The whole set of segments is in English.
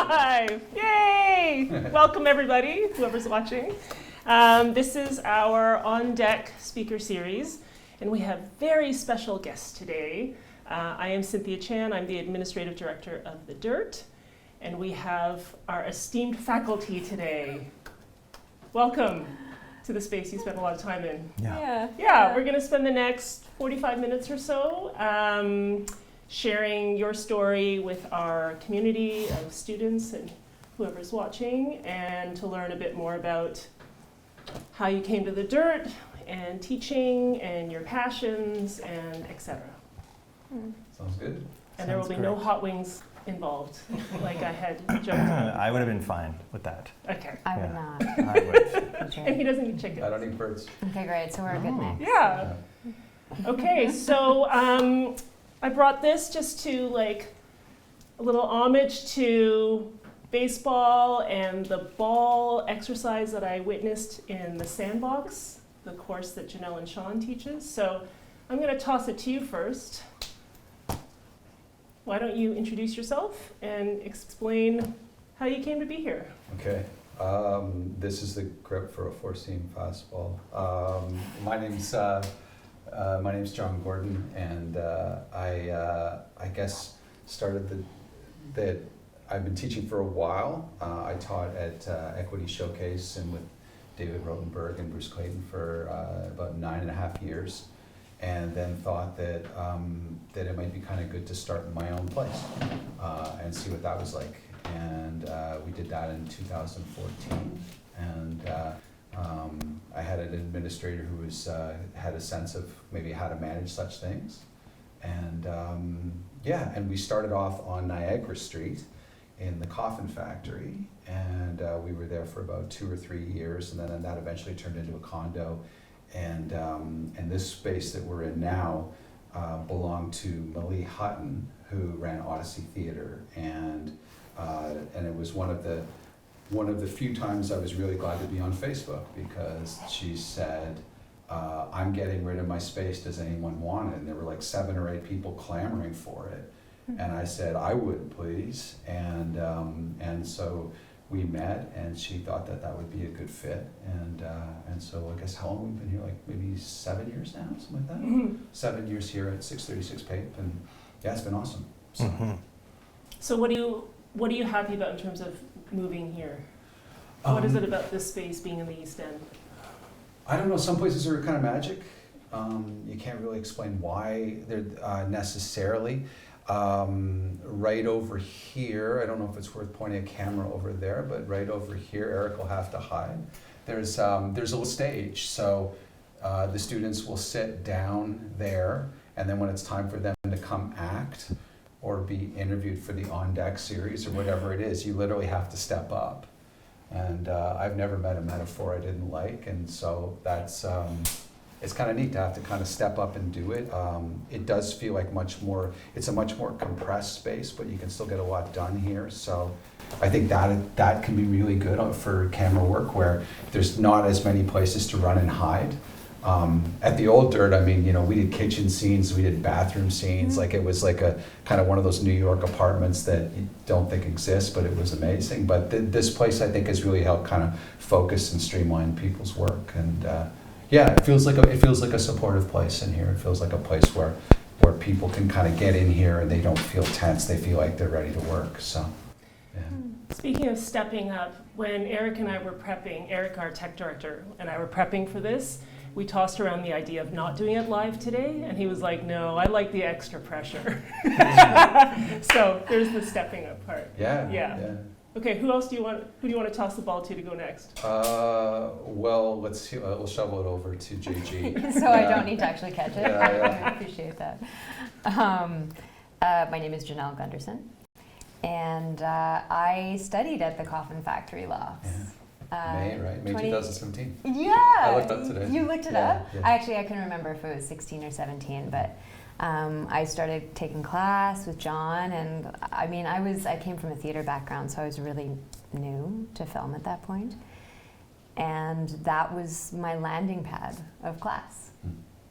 live! Yay! Welcome everybody, whoever's watching. This is our On Deck speaker series, and we have very special guests today. I am Cynthia Chan, I'm the Administrative Director of The Dirt, and we have our esteemed faculty today. Welcome to the space you spent a lot of time in. Yeah, we're gonna spend the next 45 minutes or so sharing your story with our community of students and whoever's watching, and to learn a bit more about how you came to the dirt and teaching and your passions and etc. Sounds good. And there will be no hot wings involved, like I had joked about. I would have been fine with that. Okay. I would not. I would. And he doesn't eat chicken. I don't eat birds. Okay, great. So we're a good mix. Yeah. Okay, so I brought this just to like a little homage to baseball and the ball exercise that I witnessed in the sandbox, the course that Jonelle and Shaun teaches. So I'm going to toss it to you first. Why don't you introduce yourself and explain how you came to be here? Okay. This is the grip for a four-seam fastball. My name's John Gordon, and I guess started that I've been teaching for a while. I taught at Equity Showcase and with David Rotenberg and Bruce Clayton for about 9.5 years, and then thought that it might be kind of good to start my own place and see what that was like. And we did that in 2014, and I had an administrator who was had a sense of maybe how to manage such things, and and we started off on Niagara Street in the coffin factory, and we were there for about 2 or 3 years, and then that eventually turned into a condo, and this space that we're in now belonged to Malie Hutton, who ran Odyssey Theater, and it was one of the few times I was really glad to be on Facebook, because she said, I'm getting rid of my space, does anyone want it? And there were like 7 or 8 people clamoring for it. And I said, I would, please. And so we met, and she thought that would be a good fit. And so I guess how long we've been here, like maybe 7 years now, something like that? Mm-hmm. 7 years here at 636 Pape, and yeah, it's been awesome. So. Mm-hmm. So what are you happy about in terms of moving here? What is it about this space being in the East End? I don't know, some places are kind of magic. You can't really explain why they're necessarily. Right over here, I don't know if it's worth pointing a camera over there, but right over here, Eric will have to hide. There's a little stage, so the students will sit down there, and then when it's time for them to come act or be interviewed for the On Deck series or whatever it is, you literally have to step up. And I've never met a metaphor I didn't like, and so that's it's kind of neat to have to kind of step up and do it. It does feel like it's a much more compressed space, but you can still get a lot done here. So I think that can be really good for camera work, where there's not as many places to run and hide. At the old Dirt, I mean, we did kitchen scenes, we did bathroom scenes. Mm-hmm. Like it was like a kind of one of those New York apartments that you don't think exist, but it was amazing. But this place, I think, has really helped kind of focus and streamline people's work. And it feels like a supportive place in here. It feels like a place where people can kind of get in here and they don't feel tense. They feel like they're ready to work. So, yeah. Speaking of stepping up, when Eric and I were prepping, Eric, our tech director, and I were prepping for this, we tossed around the idea of not doing it live today, and he was like, no, I like the extra pressure. So there's the stepping up part. Yeah. Okay, who do you want to toss the ball to go next? Well, let's see, we'll shovel it over to JG. So I don't need to actually catch it. Yeah. I appreciate that. My name is Jonelle Gunderson, and I studied at the Coffin Factory Lofts. Yeah. May 2017. Yeah. I looked up today. You looked it up? Yeah. I couldn't remember if it was 16 or 17, but I started taking class with John, and I came from a theater background, so I was really new to film at that point. And that was my landing pad of class,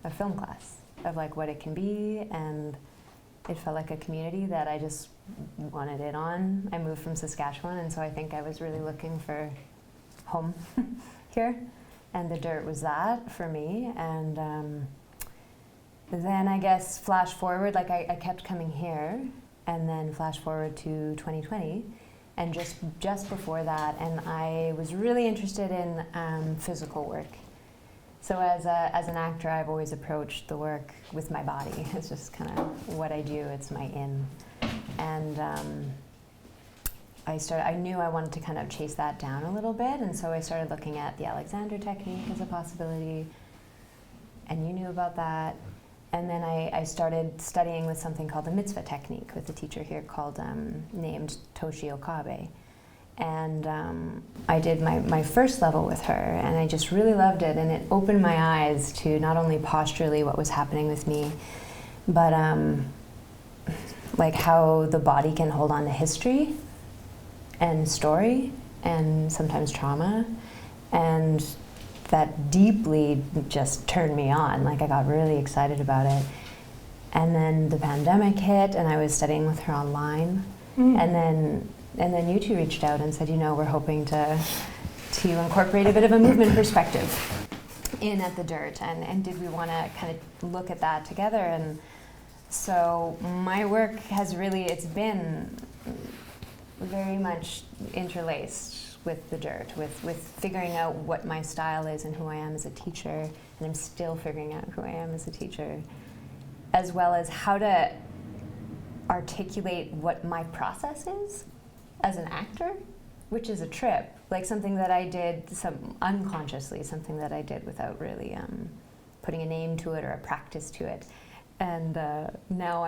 of film class, of like what it can be and it felt like a community that I just wanted in on. I moved from Saskatchewan, and so I think I was really looking for home here, and the dirt was that for me. And then I guess flash forward, like I kept coming here, and then flash forward to 2020, and just before that, and I was really interested in physical work. So as an actor, I've always approached the work with my body. It's just kind of what I do. It's my in. And I knew I wanted to kind of chase that down a little bit, and so I started looking at the Alexander technique as a possibility, and you knew about that. And then I started studying with something called the mitzvah technique with a teacher here called named Toshi Okabe. And I did my first level with her, and I just really loved it, and it opened my eyes to not only posturally what was happening with me, but like how the body can hold on to history and story and sometimes trauma, and that deeply just turned me on. Like I got really excited about it. And then the pandemic hit, and I was studying with her online, and then you two reached out and said, we're hoping to incorporate a bit of a movement perspective in at the dirt, and did we want to kind of look at that together? And so my work has really, it's been very much interlaced with the dirt, with figuring out what my style is and who I am as a teacher, and I'm still figuring out who I am as a teacher, as well as how to articulate what my process is as an actor, which is a trip, like something that I did unconsciously, something that I did without really putting a name to it or a practice to it. And now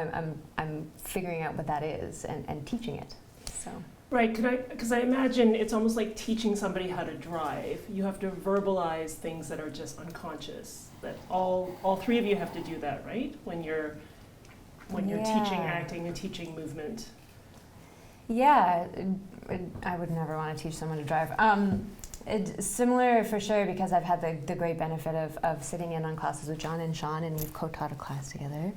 I'm figuring out what that is and teaching it. So. Right, because I imagine it's almost like teaching somebody how to drive. You have to verbalize things that are just unconscious. That all three of you have to do that, right? When you're teaching acting and teaching movement. Yeah, I would never want to teach someone to drive. It's similar for sure, because I've had the great benefit of sitting in on classes with John and Shaun, and we've co-taught a class together.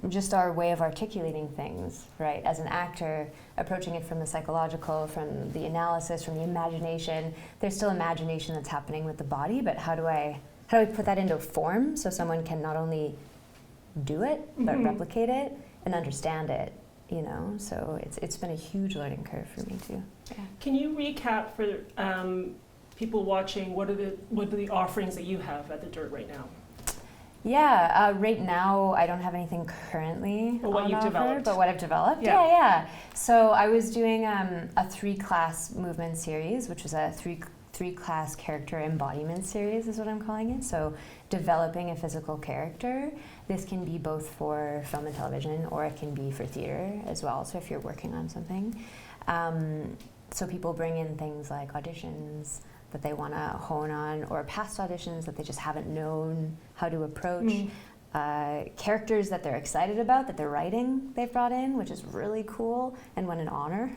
Just our way of articulating things, right? As an actor, approaching it from the psychological, from the analysis, from the imagination. There's still imagination that's happening with the body, but how do I put that into form so someone can not only do it, but replicate it and understand it? So it's been a huge learning curve for me too. Yeah. Can you recap for people watching what are the offerings that you have at the Dirt right now? Yeah, right now I don't have anything currently Or what on you've offer, developed. but what I've developed. Yeah. Yeah. So I was doing a 3-class movement series, which is a three-class character embodiment series is what I'm calling it. So developing a physical character. This can be both for film and television, or it can be for theater as well, so if you're working on something. So people bring in things like auditions that they want to hone on, or past auditions that they just haven't known how to approach. Characters that they're excited about, that they're writing, they've brought in, which is really cool, and what an honor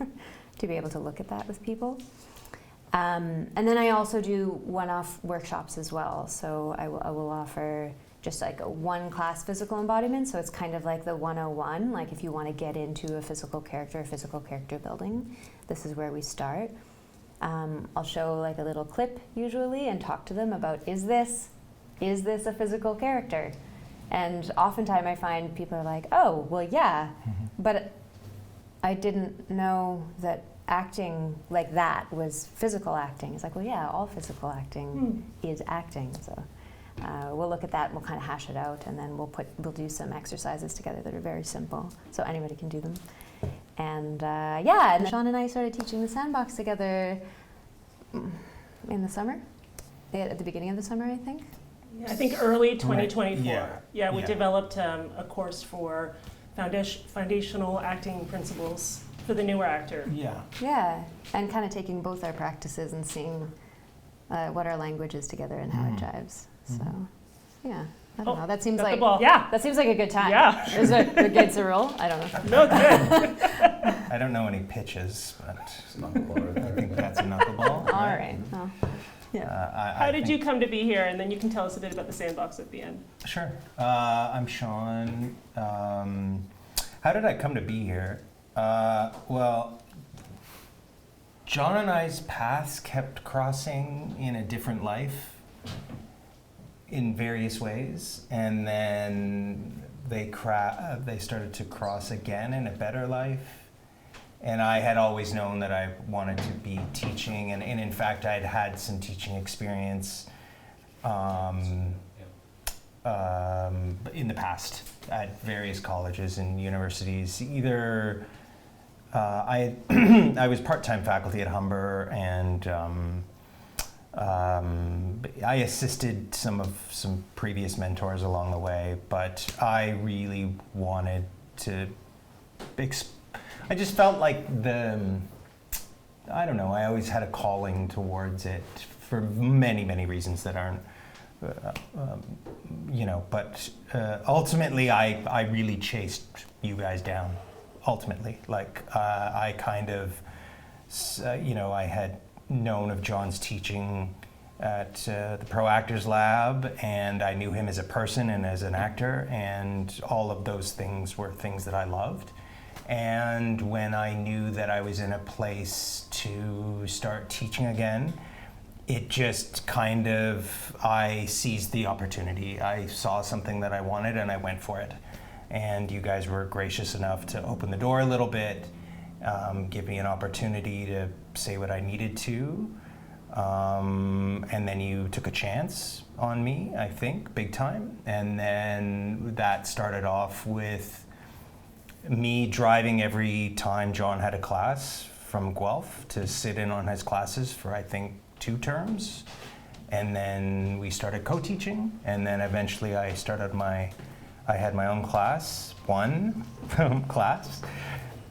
to be able to look at that with people. And then I also do one-off workshops as well. So I will offer just like a 1-class physical embodiment. So it's kind of like the 101, like if you want to get into a physical character building, this is where we start. I'll show like a little clip usually and talk to them about, is this a physical character? And oftentimes I find people are like, oh, well, yeah, but I didn't know that acting like that was physical acting. It's like, well, yeah, all physical acting is acting. So we'll look at that and we'll kind of hash it out, and then we'll do some exercises together that are very simple, so anybody can do them. And and Shaun and I started teaching the sandbox together in the summer, at the beginning of the summer, I think. Yeah, I think early 2024. Yeah. We developed a course for foundational acting principles for the newer actor. Yeah, and kind of taking both our practices and seeing what our language is together and how it jives. So, yeah, I don't know. That seems like that seems like a good time. Yeah. Is it against a rule? I don't know. No, it's good. I don't know any pitches, but It's knuckleball, I think that's a knuckleball. All right. Well, How did you come to be here? And then you can tell us a bit about the sandbox at the end. Sure. I'm Shaun. How did I come to be here? Well, John and I's paths kept crossing in a different life in various ways, and then they started to cross again in a better life. And I had always known that I wanted to be teaching, and in fact, I'd had some teaching experience in the past at various colleges and universities. Either I was part-time faculty at Humber, and I assisted some previous mentors along the way, but I really wanted to I just felt like I don't know, I always had a calling towards it for many, many reasons that aren't, but ultimately I really chased you guys down, ultimately. Like, I kind of, I had known of John's teaching at the Pro Actors Lab, and I knew him as a person and as an actor, and all of those things were things that I loved. And when I knew that I was in a place to start teaching again, it just kind of, I seized the opportunity. I saw something that I wanted and I went for it. And you guys were gracious enough to open the door a little bit, give me an opportunity to say what I needed to. And then you took a chance on me, I think, big time. And then that started off with me driving every time John had a class from Guelph to sit in on his classes for, I think, 2 terms. And then we started co-teaching, and then eventually I had my own class, one class.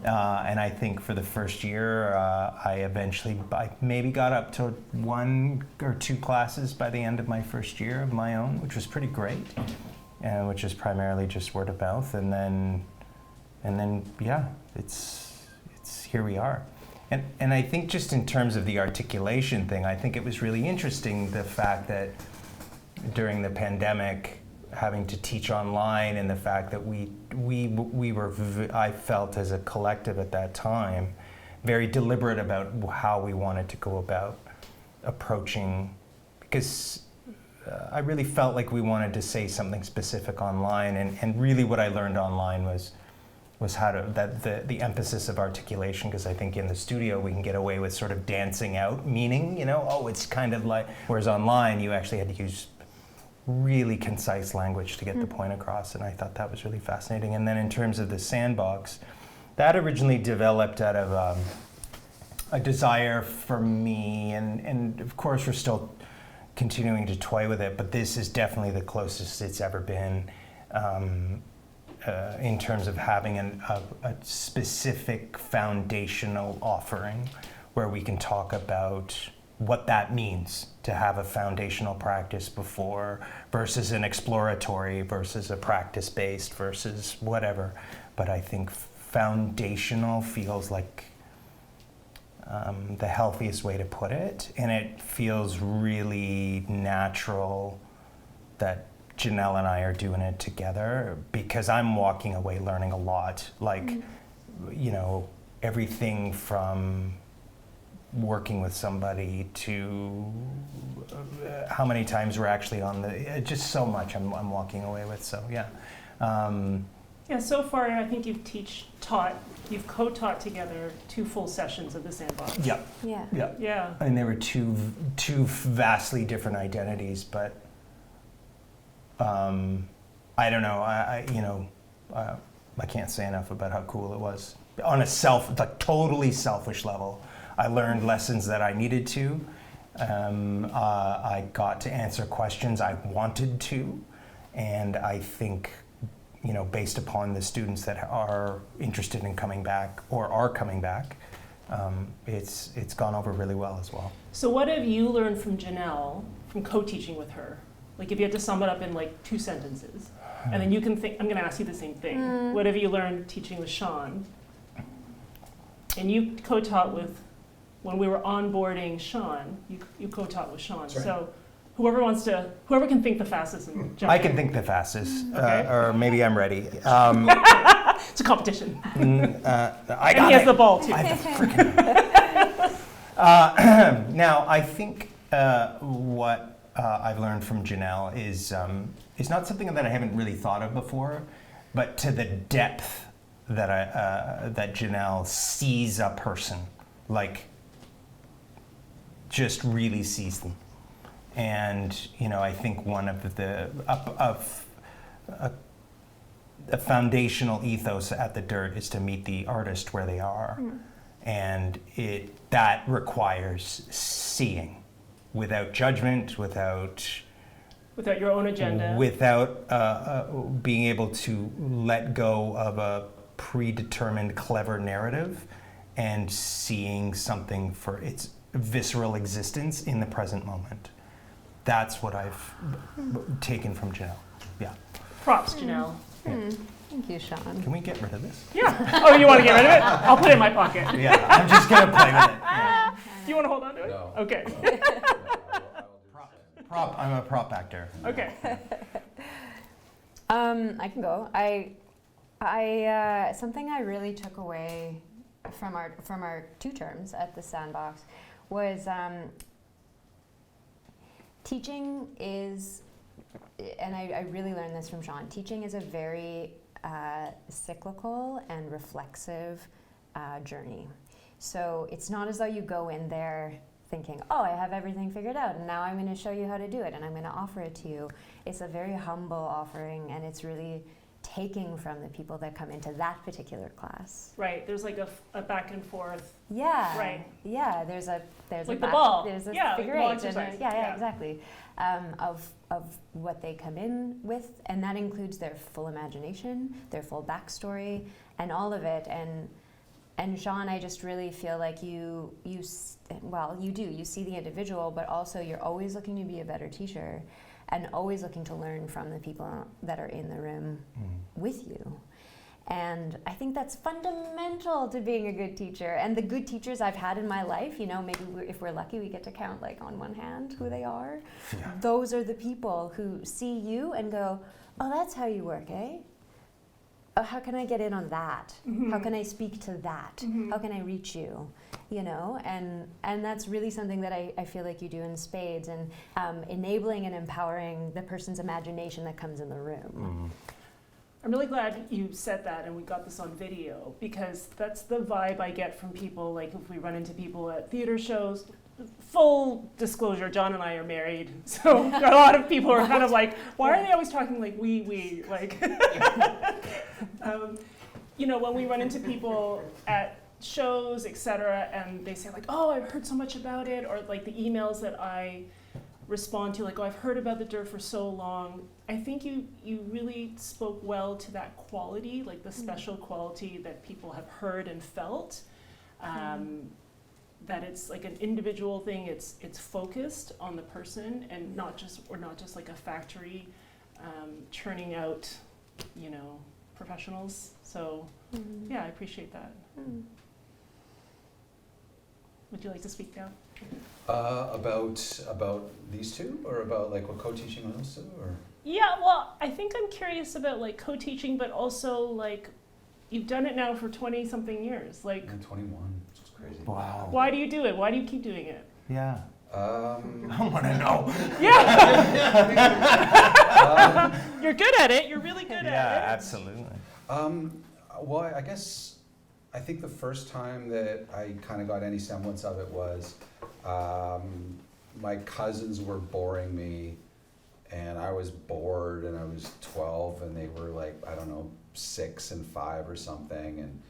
And I think for the first year, I maybe got up to 1 or 2 classes by the end of my first year of my own, which was pretty great, which is primarily just word of mouth. And then yeah, it's here we are. And I think just in terms of the articulation thing, I think it was really interesting, the fact that during the pandemic, having to teach online, and the fact that we were, I felt as a collective at that time, very deliberate about how we wanted to go about approaching, because I really felt like we wanted to say something specific online, and really what I learned online was how to, the emphasis of articulation, because I think in the studio we can get away with sort of dancing out meaning, it's kind of like, whereas online you actually had to use really concise language to get the point across, and I thought that was really fascinating. And then in terms of the sandbox, that originally developed out of a desire for me, and of course we're still continuing to toy with it, but this is definitely the closest it's ever been in terms of having a specific foundational offering where we can talk about what that means to have a foundational practice before versus an exploratory versus a practice-based versus whatever. But I think foundational feels like the healthiest way to put it, and it feels really natural that Jonelle and I are doing it together, because I'm walking away learning a lot, like, everything from working with somebody to how many times we're actually on just so much I'm walking away with, so yeah. Yeah, so far I think you've co-taught together 2 full sessions of the sandbox. Yep. Yeah. Yeah. And there were two vastly different identities, but I don't know. I can't say enough about how cool it was. On a totally selfish level, I learned lessons that I needed to. I got to answer questions I wanted to, and I think, based upon the students that are interested in coming back or are coming back, it's gone over really well as well. So what have you learned from Jonelle from co-teaching with her? Like, if you had to sum it up in 2 sentences, and then you can think, I'm going to ask you the same thing. What have you learned teaching with Shaun? And you co-taught with when we were onboarding Shaun, you co-taught with Shaun. That's right. So whoever can think the fastest and jump I in. can think the fastest, Okay. or maybe I'm ready. It's a competition. I And got he has it. the ball too. I have the freaking. Now, I think what I've learned from Jonelle is not something that I haven't really thought of before, but to the depth that Jonelle sees a person, like just really sees them. And I think one of the a foundational ethos at the Dirt is to meet the artist where they are, and that requires seeing, without judgment, without Without your own agenda. without being able to let go of a predetermined, clever narrative, and seeing something for its visceral existence in the present moment. That's what I've taken from Jonelle. Yeah. Props, Jonelle. Thank you, Shaun. Can we get rid of this? Yeah. Oh, you want to get rid of it? I'll put it in my pocket. Yeah, I'm just gonna play with it. Yeah. Do you want to hold on to it? No. Okay. I will do the same. I'm a prop actor. Okay. I can go. I something I really took away from our 2 terms at the Sandbox was teaching is, and I really learned this from Shaun, teaching is a very cyclical and reflexive journey. So it's not as though you go in there thinking, oh, I have everything figured out and now I'm going to show you how to do it and I'm going to offer it to you. It's a very humble offering, and it's really taking from the people that come into that particular class. Right. There's like a back and forth. Yeah. Right. Yeah. There's Like a the back, ball. There's a Yeah, figure like the ball eight. And exercise. yeah, Yeah. exactly. Of what they come in with, and that includes their full imagination, their full backstory, and all of it. And Shaun, I just really feel like you see the individual, but also you're always looking to be a better teacher, and always looking to learn from the people that are in the room with you. And I think that's fundamental to being a good teacher. And the good teachers I've had in my life, maybe if we're lucky, we get to count like on one hand who they are. Yeah. Those are the people who see you and go, oh, that's how you work, eh? Oh, how can I get in on that? How can I speak to that? How can I reach you? And that's really something that I feel like you do in spades, and enabling and empowering the person's imagination that comes in the room. I'm really glad you said that and we got this on video, because that's the vibe I get from people. Like if we run into people at theater shows, full disclosure, John and I are married, so a lot of people are kind of like, why are they always talking like we? Like, when we run into people at shows, etc., and they say like, oh, I've heard so much about it, or like the emails that I respond to, like, oh, I've heard about the Dirt for so long. I think you really spoke well to that quality, like the special quality that people have heard and felt. That it's like an individual thing. It's focused on the person, and not just like a factory churning out, professionals. So yeah, I appreciate that. Would you like to speak now? About these two, or about like what co-teaching was, or? Yeah, well, I think I'm curious about like co-teaching, but also like you've done it now for 20-something years. Like, I'm 21, which is crazy. Wow. why do you do it? Why do you keep doing it? Yeah. I I want to know. Yeah. You're good at it. You're really good Yeah, at it. absolutely. Well, I think the first time that I kind of got any semblance of it was my cousins were boring me, and I was bored, and I was 12, and they were like, I don't know, 6 and 5 or something,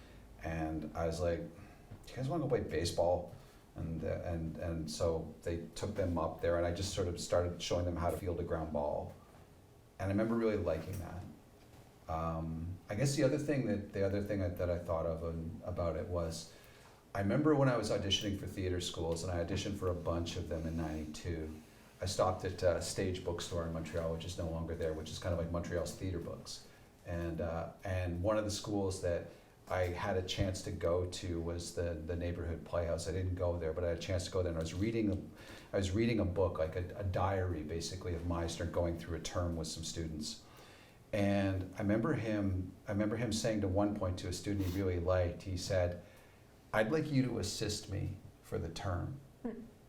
and I was like, do you guys want to go play baseball? And so they took them up there, and I just sort of started showing them how to field a ground ball, and I remember really liking that. I guess the other thing that I thought of about it was, I remember when I was auditioning for theater schools, and I auditioned for a bunch of them in '92. I stopped at a Stage bookstore in Montreal, which is no longer there, which is kind of like Montreal's theater books, and one of the schools that I had a chance to go to was the neighborhood playhouse. I didn't go there, but I had a chance to go there, and I was reading a book, like a diary basically of Meisner, going through a term with some students. And I remember him saying to one point to a student he really liked, he said, "I'd like you to assist me for the term."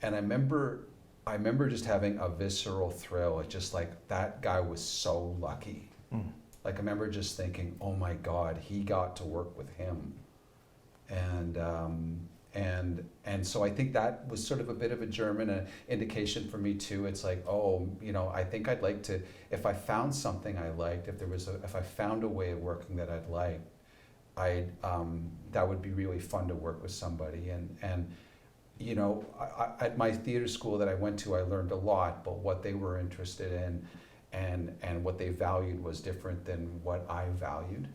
And I remember just having a visceral thrill. It's just like, that guy was so lucky. Like, I remember just thinking, oh my God, he got to work with him. And so I think that was sort of a bit of a germ, an indication for me too. It's like, oh, you know, I think I'd like to, if I found something I liked, if I found a way of working that I'd like, that would be really fun to work with somebody. And you know, at my theater school that I went to, I learned a lot, but what they were interested in and what they valued was different than what I valued.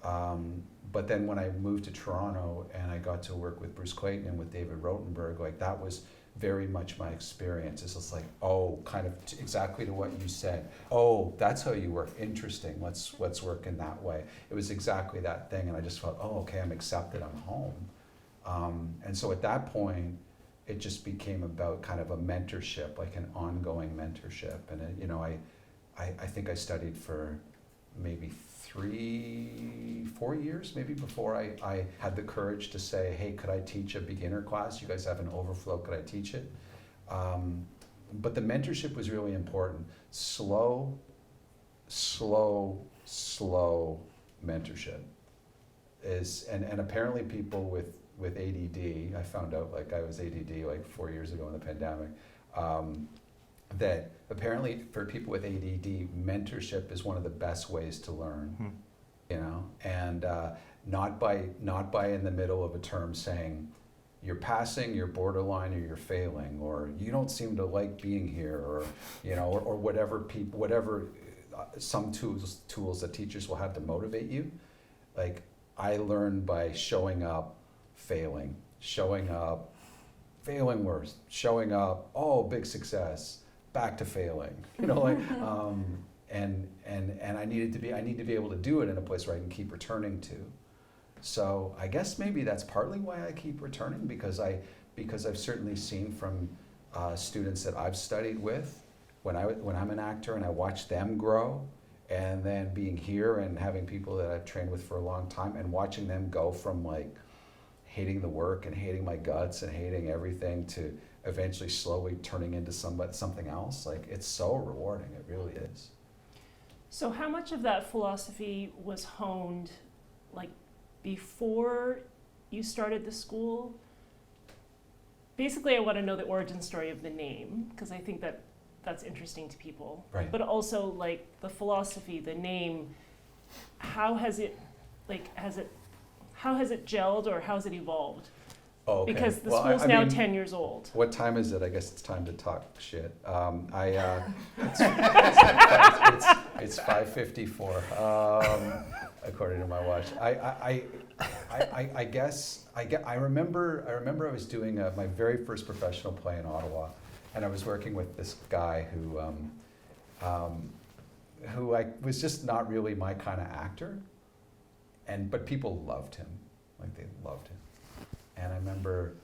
But then when I moved to Toronto and I got to work with Bruce Clayton and with David Rotenberg, like, that was very much my experience. It's just like, oh, kind of exactly to what you said. Oh, that's how you work. Interesting. Let's work in that way. It was exactly that thing, and I just felt, oh, okay, I'm accepted. I'm home. And so at that point, it just became about kind of a mentorship, like an ongoing mentorship. And it, you know, I think I studied for maybe 3-4 years, maybe, before I had the courage to say, hey, could I teach a beginner class? You guys have an overflow, could I teach it? But the mentorship was really important. Slow mentorship is, and apparently people with ADD, I found out, like, I was ADD like 4 years ago in the pandemic, that apparently for people with ADD, mentorship is one of the best ways to learn, you know, and not by in the middle of a term saying, you're passing, you're borderline, or you're failing, or you don't seem to like being here, or, you know, or whatever some tools that teachers will have to motivate you. Like, I learned by showing up, failing, failing worse, showing up, oh, big success, back to failing, you know, like, and I need to be able to do it in a place where I can keep returning to. So I guess maybe that's partly why I keep returning, because I've certainly seen from students that I've studied with, when I'm an actor and I watch them grow, and then being here and having people that I've trained with for a long time and watching them go from, like, hating the work and hating my guts and hating everything to eventually slowly turning into something else. Like, it's so rewarding. It really is. So how much of that philosophy was honed, like, before you started the school? Basically, I want to know the origin story of the name, because I think that's interesting to people. Right. But also, like, the philosophy, the name, how has it gelled, or how has it evolved? Oh, okay. Because the school's now 10 years old. What time is it? I guess it's time to talk shit. It's 5:54, according to my watch. I remember I was doing my very first professional play in Ottawa, and I was working with this guy who I was just not really my kind of actor, but people loved him, like, they loved him. And I remember,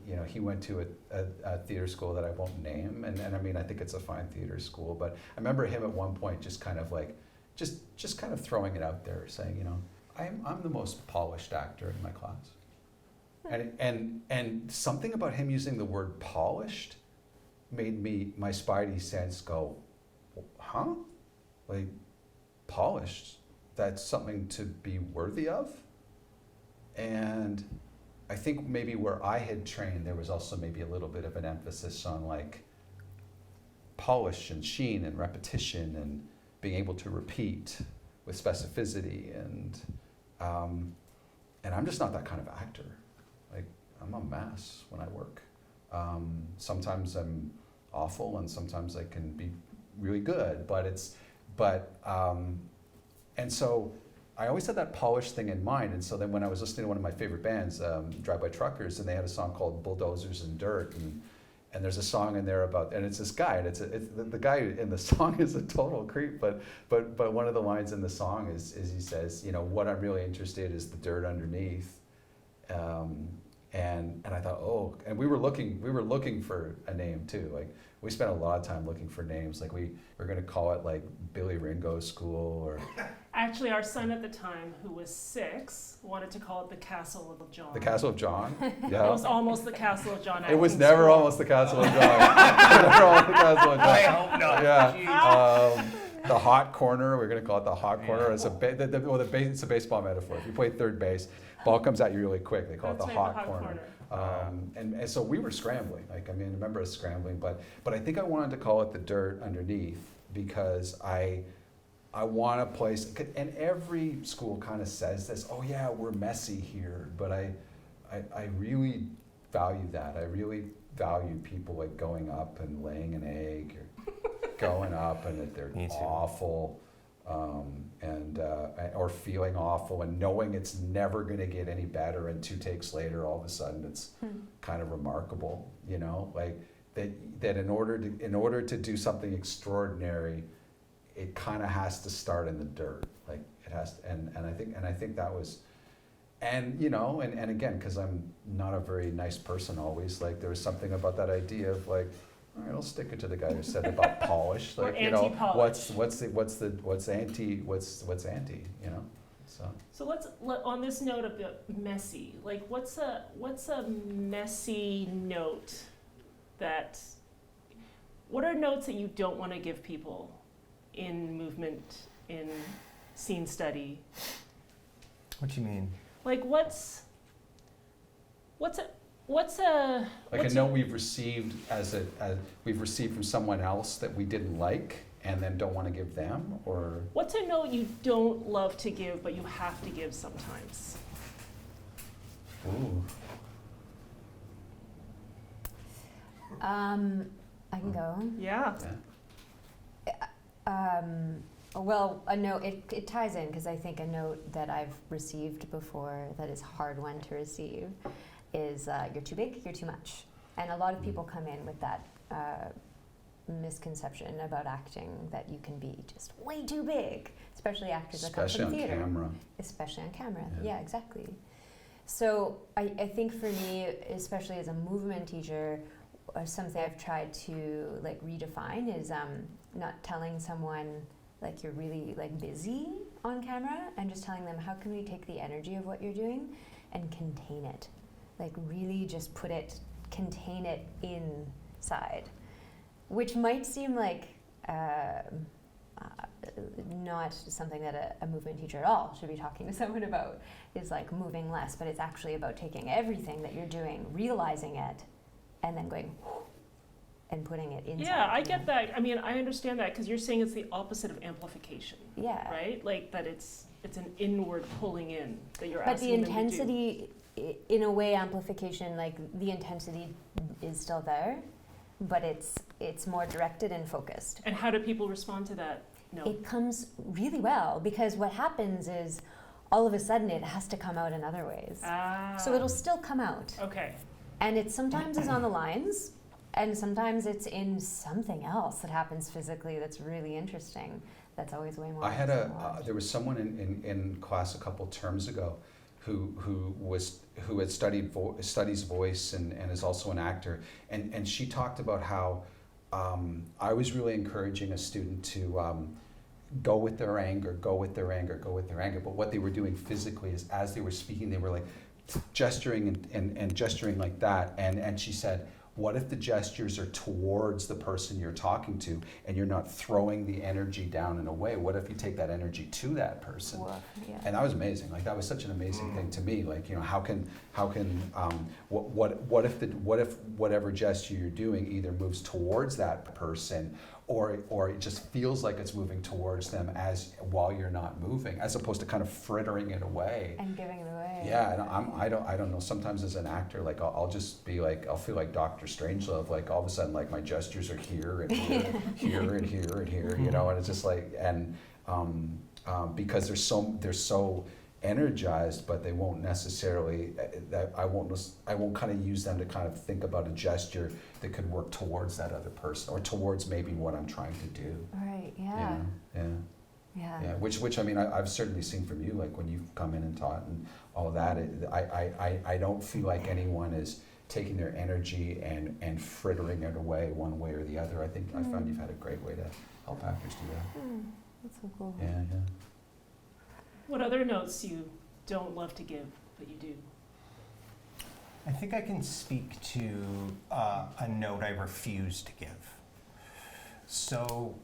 you know, he went to a theater school that I won't name, and I mean, I think it's a fine theater school, but I remember him at one point just kind of like, just kind of throwing it out there, saying, you know, I'm the most polished actor in my class. And something about him using the word polished made my spidey sense go, huh? Like, polished? That's something to be worthy of? And I think maybe where I had trained, there was also maybe a little bit of an emphasis on, like, polish and sheen and repetition and being able to repeat with specificity, and I'm just not that kind of actor. Like, I'm a mess when I work. Sometimes I'm awful, and sometimes I can be really good, and so I always had that polished thing in mind. And so then when I was listening to one of my favorite bands, Drive-By Truckers, and they had a song called Bulldozers and Dirt, and there's a song in there about, and it's this guy, and it's the guy in the song is a total creep, but one of the lines in the song is he says, you know, what I'm really interested in is the dirt underneath, and I thought, oh, and we were looking for a name too. Like we spent a lot of time looking for names. Like we were going to call it like Billy Ringo School or. Actually, our son at the time, who was 6, wanted to call it the Castle of John. The Castle of John. Yeah. It was almost the Castle of John. It was never School. Almost the Castle of John. Never almost the Castle of John. I hope not. Yeah. The hot corner. We're going to call it the hot corner. It's it's a baseball metaphor. If you play third base, ball comes at you really quick. They call it the hot corner. And so we were scrambling. Like I remember us scrambling, but I think I wanted to call it the dirt underneath because I want a place, and every school kind of says this. Oh yeah, we're messy here, but I really value that. I really value people like going up and laying an egg, or going up and that they're awful, or feeling awful and knowing it's never going to get any better, and 2 takes later, all of a sudden it's kind of remarkable. You know, like that in order to do something extraordinary, it kind of has to start in the dirt. Like it has to, and I think that was, and you know, and again, because I'm not a very nice person always, like there was something about that idea of like, all right, I'll stick it to the guy who said about polish. Like, you know, what's anti, you know? So let's on this note of the messy, like what's a messy note what are notes that you don't want to give people in movement, in scene study? What do you mean? Like what's a note we've received we've received from someone else that we didn't like and then don't want to give them, or what's a note you don't love to give but you have to give sometimes? Ooh. I can go. Yeah. Well, a note, it ties in because I think a note that I've received before that is a hard one to receive is you're too big, you're too much. And a lot of people come in with that misconception about acting, that you can be just way too big, especially actors that come from theater. Especially on camera. Yeah, exactly. So I think for me, especially as a movement teacher, something I've tried to like redefine is not telling someone like you're really like busy on camera, and just telling them how can we take the energy of what you're doing and contain it, like really just contain it inside, which might seem like not something that a movement teacher at all should be talking to someone about, is like moving less, but it's actually about taking everything that you're doing, realizing it, and then going and putting it inside. Yeah, I get that. I mean, I understand that because you're saying it's the opposite of amplification. Yeah. Right? Like that it's an inward pulling in that you're but asking the them to do. intensity, in a way, amplification, like the intensity is still there, but it's more directed and focused. And how do people respond to that? No. It comes really well, because what happens is all of a sudden it has to come out in other ways. So it'll still come out. Okay. And it sometimes is on the lines, and sometimes it's in something else that happens physically that's really interesting. That's always way more. I had there was someone in class a couple terms ago who had studies voice and is also an actor, and she talked about how I was really encouraging a student to go with their anger, but what they were doing physically is, as they were speaking, they were like gesturing and gesturing like that, and she said, what if the gestures are towards the person you're talking to and you're not throwing the energy down in a way? What if you take that energy to that person? Whoa, yeah. And that was amazing. Like that was such an amazing thing to me. Like, you know, what if whatever gesture you're doing either moves towards that person or it just feels like it's moving towards them while you're not moving, as opposed to kind of frittering it away and giving it away. Yeah, and I don't know. Sometimes as an actor, like I'll just be like, I'll feel like Dr. Strangelove. Like all of a sudden, like my gestures are here and here, here and here and here. You know, and it's just like, and because they're so energized, but they won't necessarily, I won't kind of use them to kind of think about a gesture that could work towards that other person or towards maybe what I'm trying to do. Right. You Yeah. know? Yeah, which I mean, I've certainly seen from you, like when you've come in and taught and all that, I don't feel like anyone is taking their energy and frittering it away one way or the other. I think I found you've had a great way to help actors do that. That's so cool. Yeah. What other notes you don't love to give, but you do? I think I can speak to a note I refuse to give. So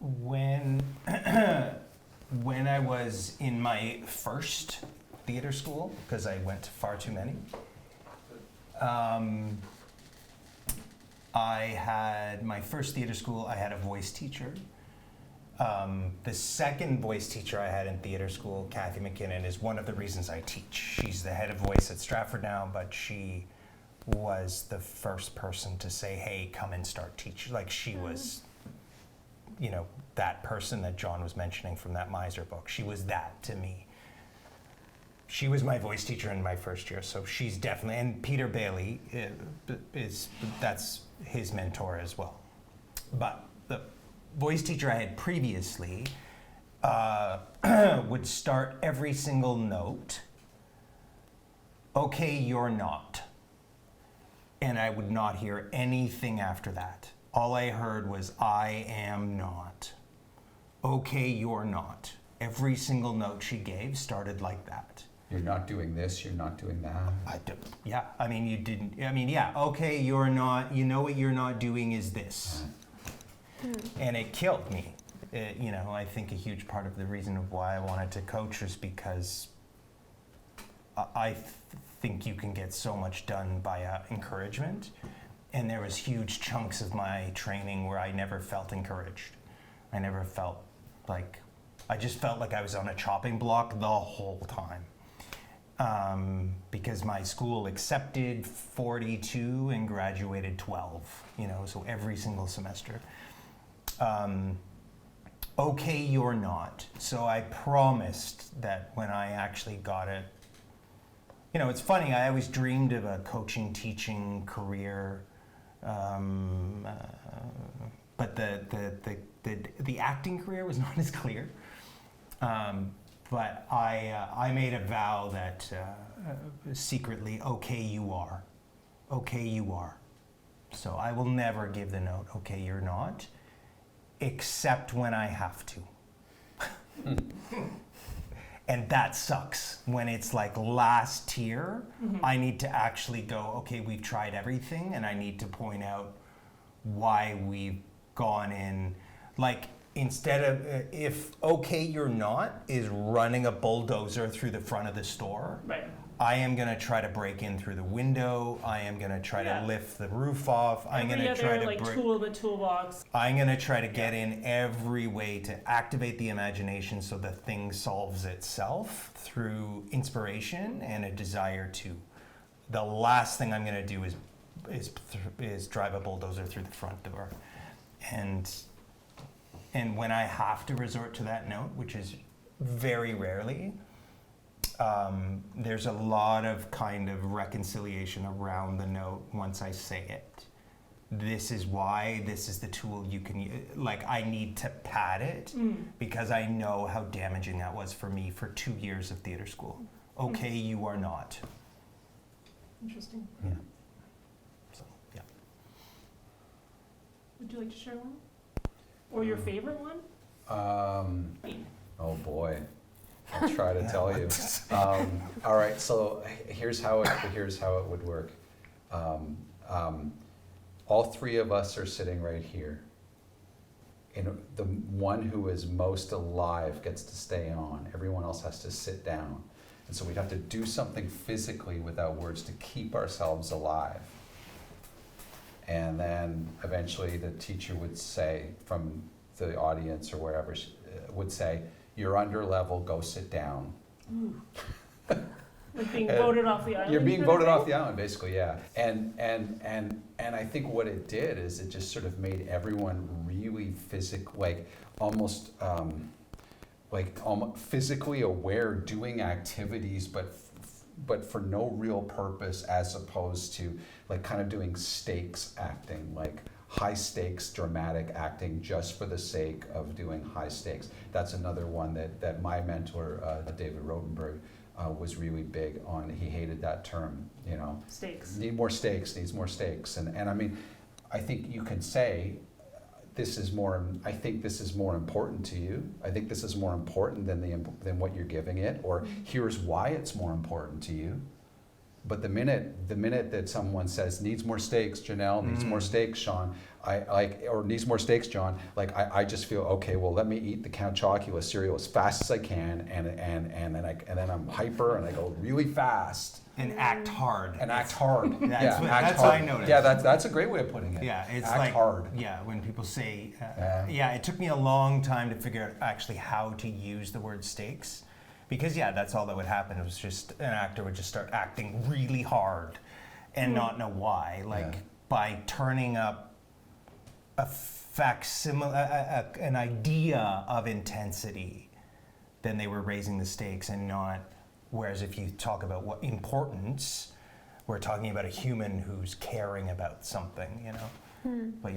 when when I was in my first theater school, because I went to far too many, I had my first theater school, I had a voice teacher. The second voice teacher I had in theater school, Kathy McKinnon, is one of the reasons I teach. She's the head of voice at Stratford now, but she was the first person to say, hey, come and start teaching. Like she was, you know, that person that John was mentioning from that Miser book. She was that to me. She was my voice teacher in my first year, so she's definitely, and Peter Bailey that's his mentor as well. But the voice teacher I had previously would start every single note, okay, you're not. And I would not hear anything after that. All I heard was, I am not. Okay, you're not. Every single note she gave started like that. You're not doing this, you're not doing that. Yeah, I mean, you didn't, I mean, yeah, okay, you're not, you know what you're not doing is this. And it killed me. You know, I think a huge part of the reason of why I wanted to coach was because I think you can get so much done by encouragement. And there was huge chunks of my training where I never felt encouraged. I never felt like, I just felt like I was on a chopping block the whole time. Because my school accepted 42 and graduated 12, you know, so every single semester. Okay, you're not. So I promised that when I actually got it, you know, it's funny, I always dreamed of a coaching, teaching career, but the acting career was not as clear. But I made a vow that secretly, okay, you are. Okay, you are. So I will never give the note, okay, you're not, except when I have to. And that sucks. When it's like last tier, I need to actually go, okay, we've tried everything, and I need to point out why we've gone in. Like, instead of, if okay, you're not, is running a bulldozer through the front of the store, Right. I am going to try to break in through the window. I am going to try to lift the roof off. I'm going to try to like tool in the toolbox. I'm going to try to get in every way to activate the imagination so the thing solves itself through inspiration and a desire to. The last thing I'm going to do is drive a bulldozer through the front door. And when I have to resort to that note, which is very rarely, there's a lot of kind of reconciliation around the note once I say it. This is why, this is the tool you can use. Like, I need to pad it because I know how damaging that was for me for 2 years of theater school. Okay, you are not. Interesting. Yeah. So, yeah. Would you like to share one? Or your favorite one? Oh boy. I'll try to tell you. All right, so here's how it would work. All three of us are sitting right here. And the one who is most alive gets to stay on. Everyone else has to sit down. And so we'd have to do something physically without words to keep ourselves alive. And then eventually the teacher would say, from the audience or wherever, would say, you're under level, go sit down. Ooh. Like being voted off the island? You're being voted off the island, basically, yeah. And I think what it did is it just sort of made everyone really physical, like almost like physically aware, doing activities, but for no real purpose, as opposed to like kind of doing stakes acting, like high stakes dramatic acting just for the sake of doing high stakes. That's another one that my mentor, David Rotenberg, was really big on. He hated that term, you know. Stakes. Needs more stakes. And I mean, I think you can say, I think this is more important to you. I think this is more important than what you're giving it, or here's why it's more important to you. But the minute that someone says needs more stakes, Jonelle, needs more stakes, Shaun, or needs more stakes, John, I just feel, okay, well, let me eat the Count Chocula cereal as fast as I can, and then I'm hyper and I go really fast. And act hard. That's what I noticed. Yeah, that's a great way of putting it. Yeah, it's act like hard. Yeah, when people say, it took me a long time to figure out actually how to use the word stakes, because that's all that would happen. It was just an actor would just start acting really hard, and not know why. By turning up a facsimile, an idea of intensity, then they were raising the stakes and not. Whereas if you talk about what importance, we're talking about a human who's caring about something, you know. But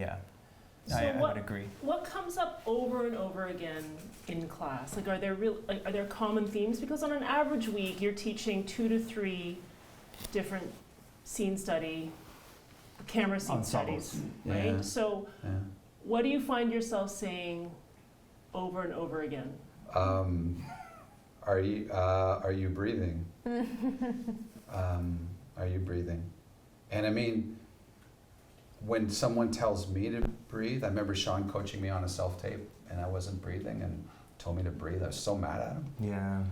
I would agree. What comes up over and over again in class? Like, are there common themes? Because on an average week, you're teaching 2 to 3 different scene study, camera scene studies, right? Yeah. So, what do you find yourself saying over and over again? Are you breathing? Are you breathing? And I mean, when someone tells me to breathe, I remember Shaun coaching me on a self-tape, and I wasn't breathing, and told me to breathe. I was so mad at him. Yeah.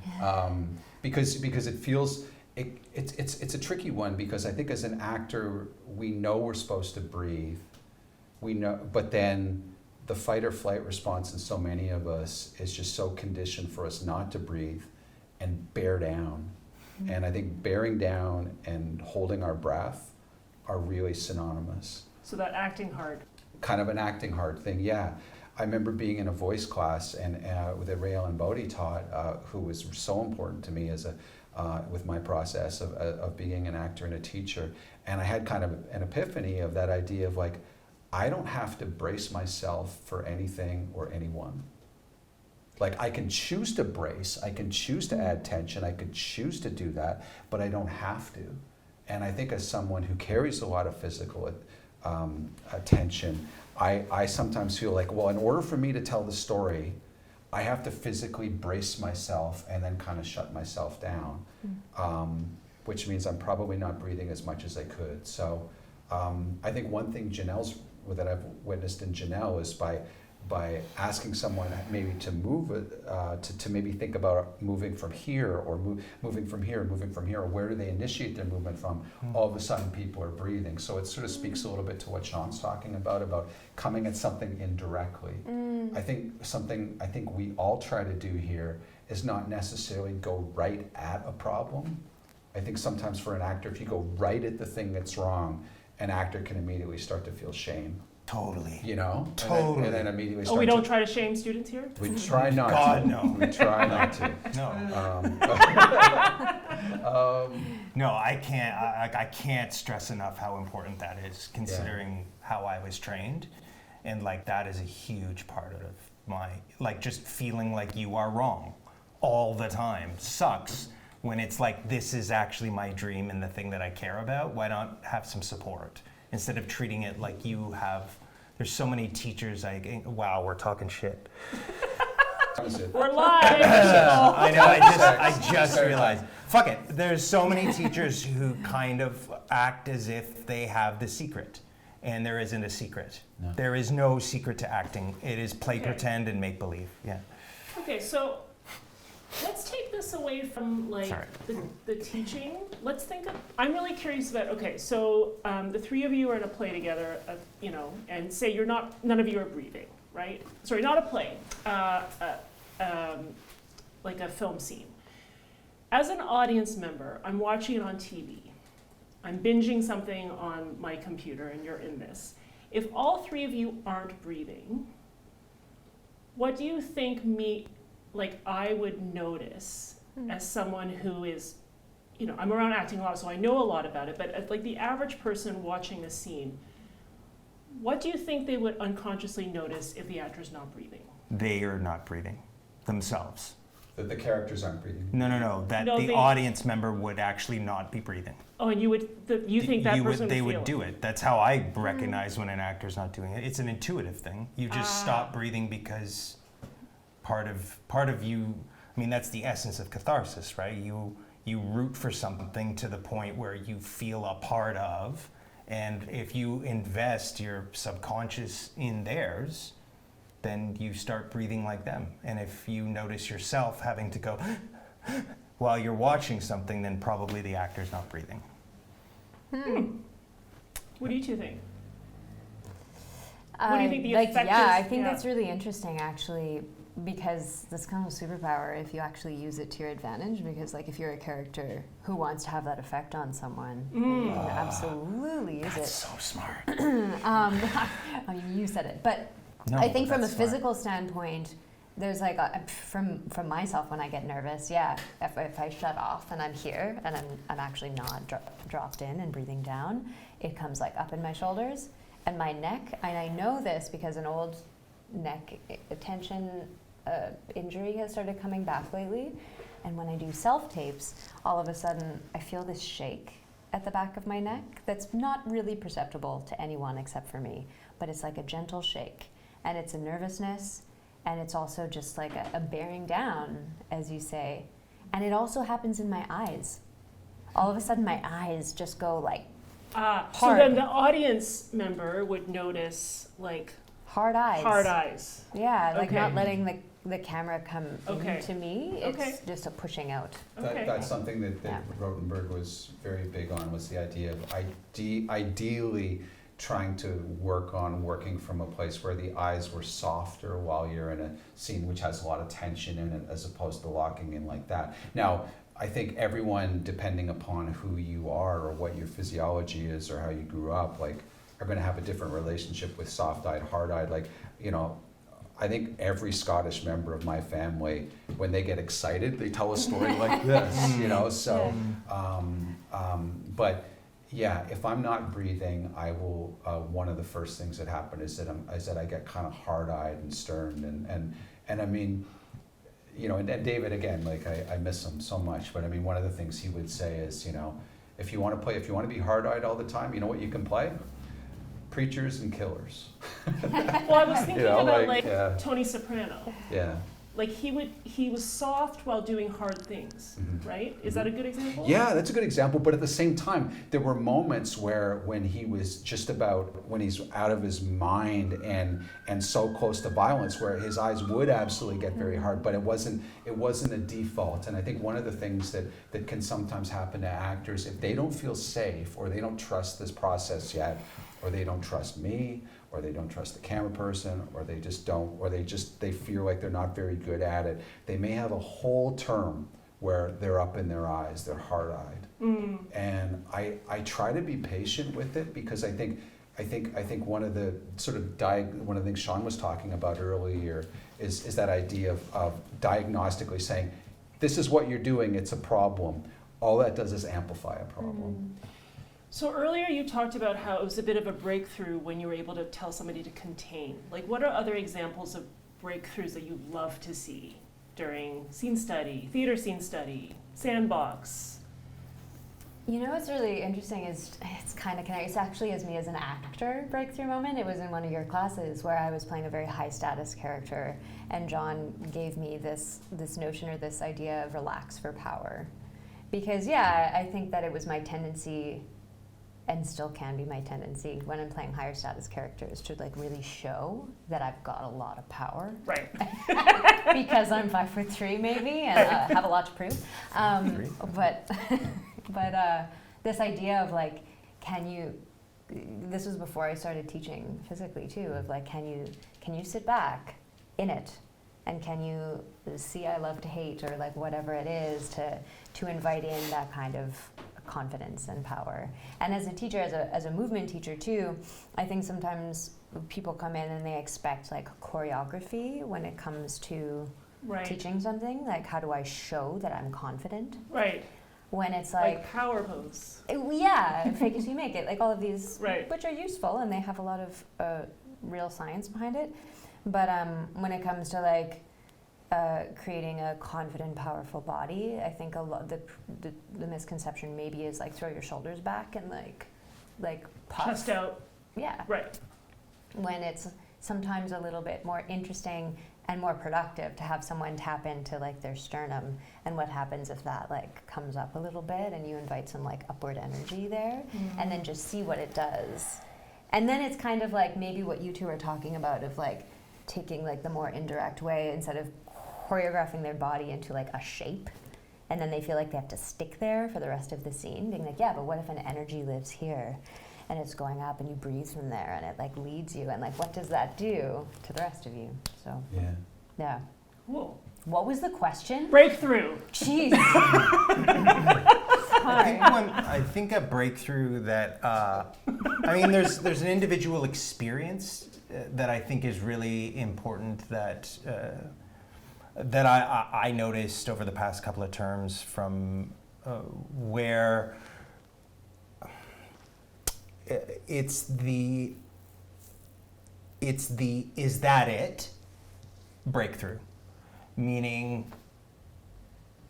Because it feels it's a tricky one, because I think as an actor we know we're supposed to breathe, we know, but then the fight or flight response in so many of us is just so conditioned for us not to breathe and bear down. And I think bearing down and holding our breath are really synonymous. So that acting hard. Kind of an acting hard thing, yeah. I remember being in a voice class and that Ray Ellen Bodie taught, who was so important to me as with my process of being an actor and a teacher. And I had kind of an epiphany of that idea of like, I don't have to brace myself for anything or anyone. Like, I can choose to brace, I can choose to add tension, I could choose to do that, but I don't have to. And I think as someone who carries a lot of physical attention, I sometimes feel like, well, in order for me to tell the story, I have to physically brace myself and then kind of shut myself down, which means I'm probably not breathing as much as I could. So I think one thing that I've witnessed in Jonelle is by asking someone maybe to move to maybe think about moving from here or moving from here, or where do they initiate their movement from, all of a sudden people are breathing. So it sort of speaks a little bit to what Shaun's talking about coming at something indirectly. I think we all try to do here is not necessarily go right at a problem. I think sometimes for an actor, if you go right at the thing that's wrong, an actor can immediately start to feel shame. Totally. You know? Totally. And then immediately start we don't try to shame students here? We try not God, to. no. We try not to. No. No, I can't. I can't stress enough how important that is, considering how I was trained, and like that is a huge part of my just feeling like you are wrong all the time sucks. When it's like, this is actually my dream and the thing that I care about, why not have some support? Instead of treating it like you have, there's so many teachers, wow, we're talking shit. We're live! I know, I just realized. Fuck it, there's so many teachers who kind of act as if they have the secret, and there isn't a secret. No. There is no secret to acting. It is play, pretend, and make believe, yeah. Okay, so let's take this away from the teaching. Let's think of, I'm really curious about, okay, so the three of you are in a play together, and say none of you are breathing, right? Sorry, not a play, like a film scene. As an audience member, I'm watching it on TV. I'm binging something on my computer and you're in this. If all three of you aren't breathing, what do you think like I would notice as someone who is, you know, I'm around acting a lot, so I know a lot about it, but as like the average person watching the scene, what do you think they would unconsciously notice if the actor's not breathing? They are not breathing themselves. That the characters aren't breathing. No. That No, the they- audience member would actually not be breathing. Oh, and you think that person They would would feel do it. That's how I recognize when an actor's not doing it. It's an intuitive thing. You just stop breathing because part of you. I mean, that's the essence of catharsis, right? You root for something to the point where you feel a part of, and if you invest your subconscious in theirs, then you start breathing like them. And if you notice yourself having to go while you're watching something, then probably the actor's not breathing. What do you two think? What do you think the effect Yeah, is? I think that's really interesting, actually, because that's kind of a superpower if you actually use it to your advantage. Because, like, if you're a character who wants to have that effect on someone, you can absolutely use That's it. so smart. I mean, you said it, but No, I think from a that's smart. physical standpoint, there's like from myself when I get nervous. Yeah, if I shut off and I'm here and I'm actually not dropped in and breathing down, it comes like up in my shoulders and my neck. And I know this because an old neck tension injury has started coming back lately. And when I do self-tapes, all of a sudden I feel this shake at the back of my neck that's not really perceptible to anyone except for me, but it's like a gentle shake. And it's a nervousness, and it's also just like a bearing down, as you say. And it also happens in my eyes. All of a sudden my eyes just go like So hard. then the audience member would notice like hard eyes. hard eyes. Yeah, like Okay. not letting the camera come Okay. into me. It's Okay. just a pushing out. Okay. That's something that Yeah. Rothenberg was very big on, was the idea of ideally trying to working from a place where the eyes were softer while you're in a scene which has a lot of tension in it, as opposed to locking in like that. Now, I think everyone, depending upon who you are or what your physiology is or how you grew up, like, are going to have a different relationship with soft-eyed, hard-eyed. Like, you know, I think every Scottish member of my family, when they get excited, they tell a story like this, you know. So, but yeah, if I'm not breathing, I will. One of the first things that happen is that I get kind of hard-eyed and stern, and I mean, you know, and David, again, like I miss him so much, but I mean, one of the things he would say is, you know, if you want to be hard-eyed all the time, you know what you can play? Preachers and killers. Well, I was thinking You know, about like, Tony Soprano. Yeah. Like he was soft while doing hard things, right? Is that a good example? Yeah, that's a good example. But at the same time, there were moments when he's out of his mind and so close to violence, where his eyes would absolutely get very hard. But it wasn't a default. And I think one of the things that can sometimes happen to actors, if they don't feel safe or they don't trust this process yet, or they don't trust me, or they don't trust the camera person, or they just don't, or they feel like they're not very good at it, they may have a whole term where they're up in their eyes, they're hard-eyed. And I try to be patient with it, because I think one of the one of the things Shaun was talking about earlier is that idea of diagnostically saying, this is what you're doing, it's a problem. All that does is amplify a problem. So earlier you talked about how it was a bit of a breakthrough when you were able to tell somebody to contain. Like, what are other examples of breakthroughs that you love to see during scene study, theater scene study, sandbox? You know what's really interesting is it's kind of connected. It's actually as me as an actor breakthrough moment. It was in one of your classes where I was playing a very high status character, and John gave me this notion or this idea of relax for power. Because yeah, I think that it was my tendency, and still can be my tendency when I'm playing higher status characters, to like really show that I've got a lot of power. Right. Because I'm 5'3" maybe, and have a lot to prove. But this idea of like, this was before I started teaching physically too, of like, can you sit back in it, and can you see I love to hate, or like whatever it is, to invite in that kind of confidence and power. And as a teacher, as a movement teacher too, I think sometimes people come in and they expect like choreography when it comes to Right. teaching something. Like, how do I show that I'm confident? Right. When it's Like power pose. yeah, fake it till you make it. Like all of these, Right. which are useful and they have a lot of real science behind it. But when it comes to like creating a confident, powerful body, I think a lot the misconception maybe is like throw your shoulders back and like puff. Chest out. Yeah. Right. When it's sometimes a little bit more interesting and more productive to have someone tap into like their sternum, and what happens if that like comes up a little bit and you invite some like upward energy there, and then just see what it does. And then it's kind of like maybe what you two are talking about of like taking like the more indirect way instead of choreographing their body into like a shape, and then they feel like they have to stick there for the rest of the scene, being like, yeah, but what if an energy lives here and it's going up and you breathe from there and it like leads you, and like what does that do to the rest of you? So yeah. Cool. What was the question? Breakthrough. Jeez. I think a breakthrough that I mean, there's an individual experience that I think is really important that I noticed over the past couple of terms from where it's the is that it breakthrough, meaning,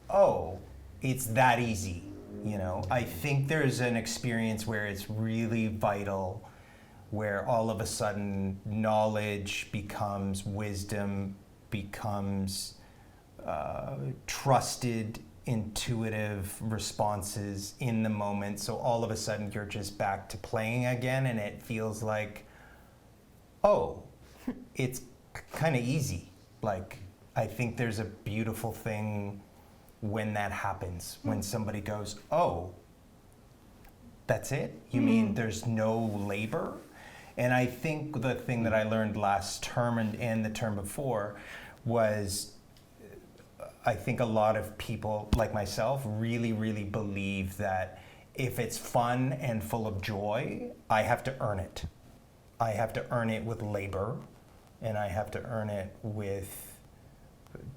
oh, it's that easy. You know, I think there's an experience where it's really vital, where all of a sudden knowledge becomes wisdom, becomes trusted, intuitive responses in the moment. So all of a sudden you're just back to playing again, and it feels like, oh, it's kind of easy. Like, I think there's a beautiful thing when that happens, when somebody goes, oh, that's it? You mean there's no labor? And I think the thing that I learned last term and the term before was, I think a lot of people like myself really, really believe that if it's fun and full of joy, I have to earn it. I have to earn it with labor, and I have to earn it with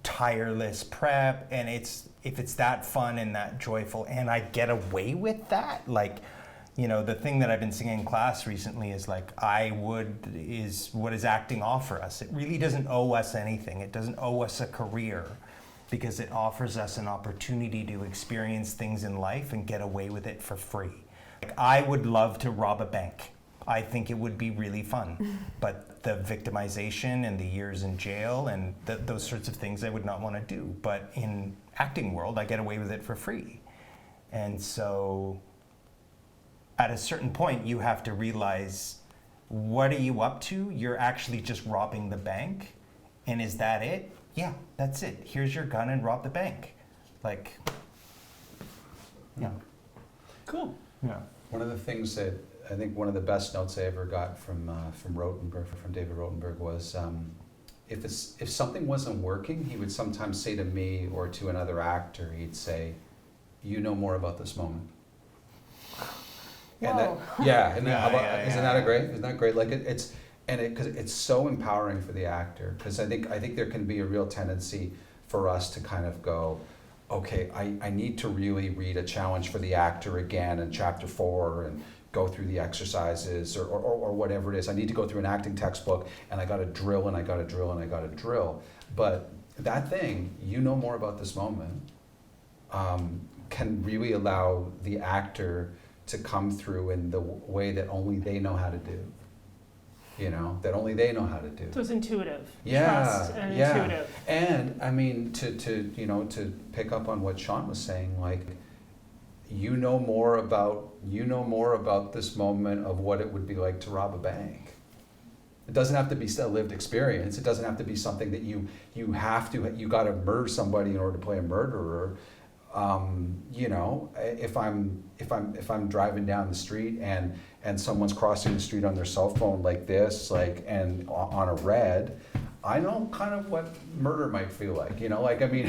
tireless prep, and if it's that fun and that joyful and I get away with that, like, you know, the thing that I've been singing in class recently is like, what does acting offer us? It really doesn't owe us anything. It doesn't owe us a career, because it offers us an opportunity to experience things in life and get away with it for free. Like, I would love to rob a bank. I think it would be really fun, but the victimization and the years in jail and those sorts of things I would not want to do. But in acting world, I get away with it for free. And so at a certain point, you have to realize, what are you up to? You're actually just robbing the bank. And is that it? Yeah, that's it. Here's your gun and rob the bank. Like, yeah. Cool. Yeah. One of the things that I think one of the best notes I ever got from David Rotenberg was, if something wasn't working, he would sometimes say to me or to another actor, he'd say, "You know more about this moment." And that, isn't that great? Isn't that great? Like because it's so empowering for the actor. Because I think there can be a real tendency for us to kind of go, okay, I need to really read a challenge for the actor again in chapter 4 and go through the exercises or whatever it is. I need to go through an acting textbook, and I got to drill and I got to drill and I got to drill. But that thing, you know more about this moment, can really allow the actor to come through in the way that only they know how to do. You know, that only they know how to do. So it's intuitive. Yeah, Trust and intuitive. And I mean, to pick up on what Shaun was saying, like, you know more about this moment of what it would be like to rob a bank. It doesn't have to be a lived experience. It doesn't have to be something that you got to murder somebody in order to play a murderer. You know, if I'm driving down the street and someone's crossing the street on their cell phone like this, like, and on a red, I know kind of what murder might feel like, you know, like, I mean,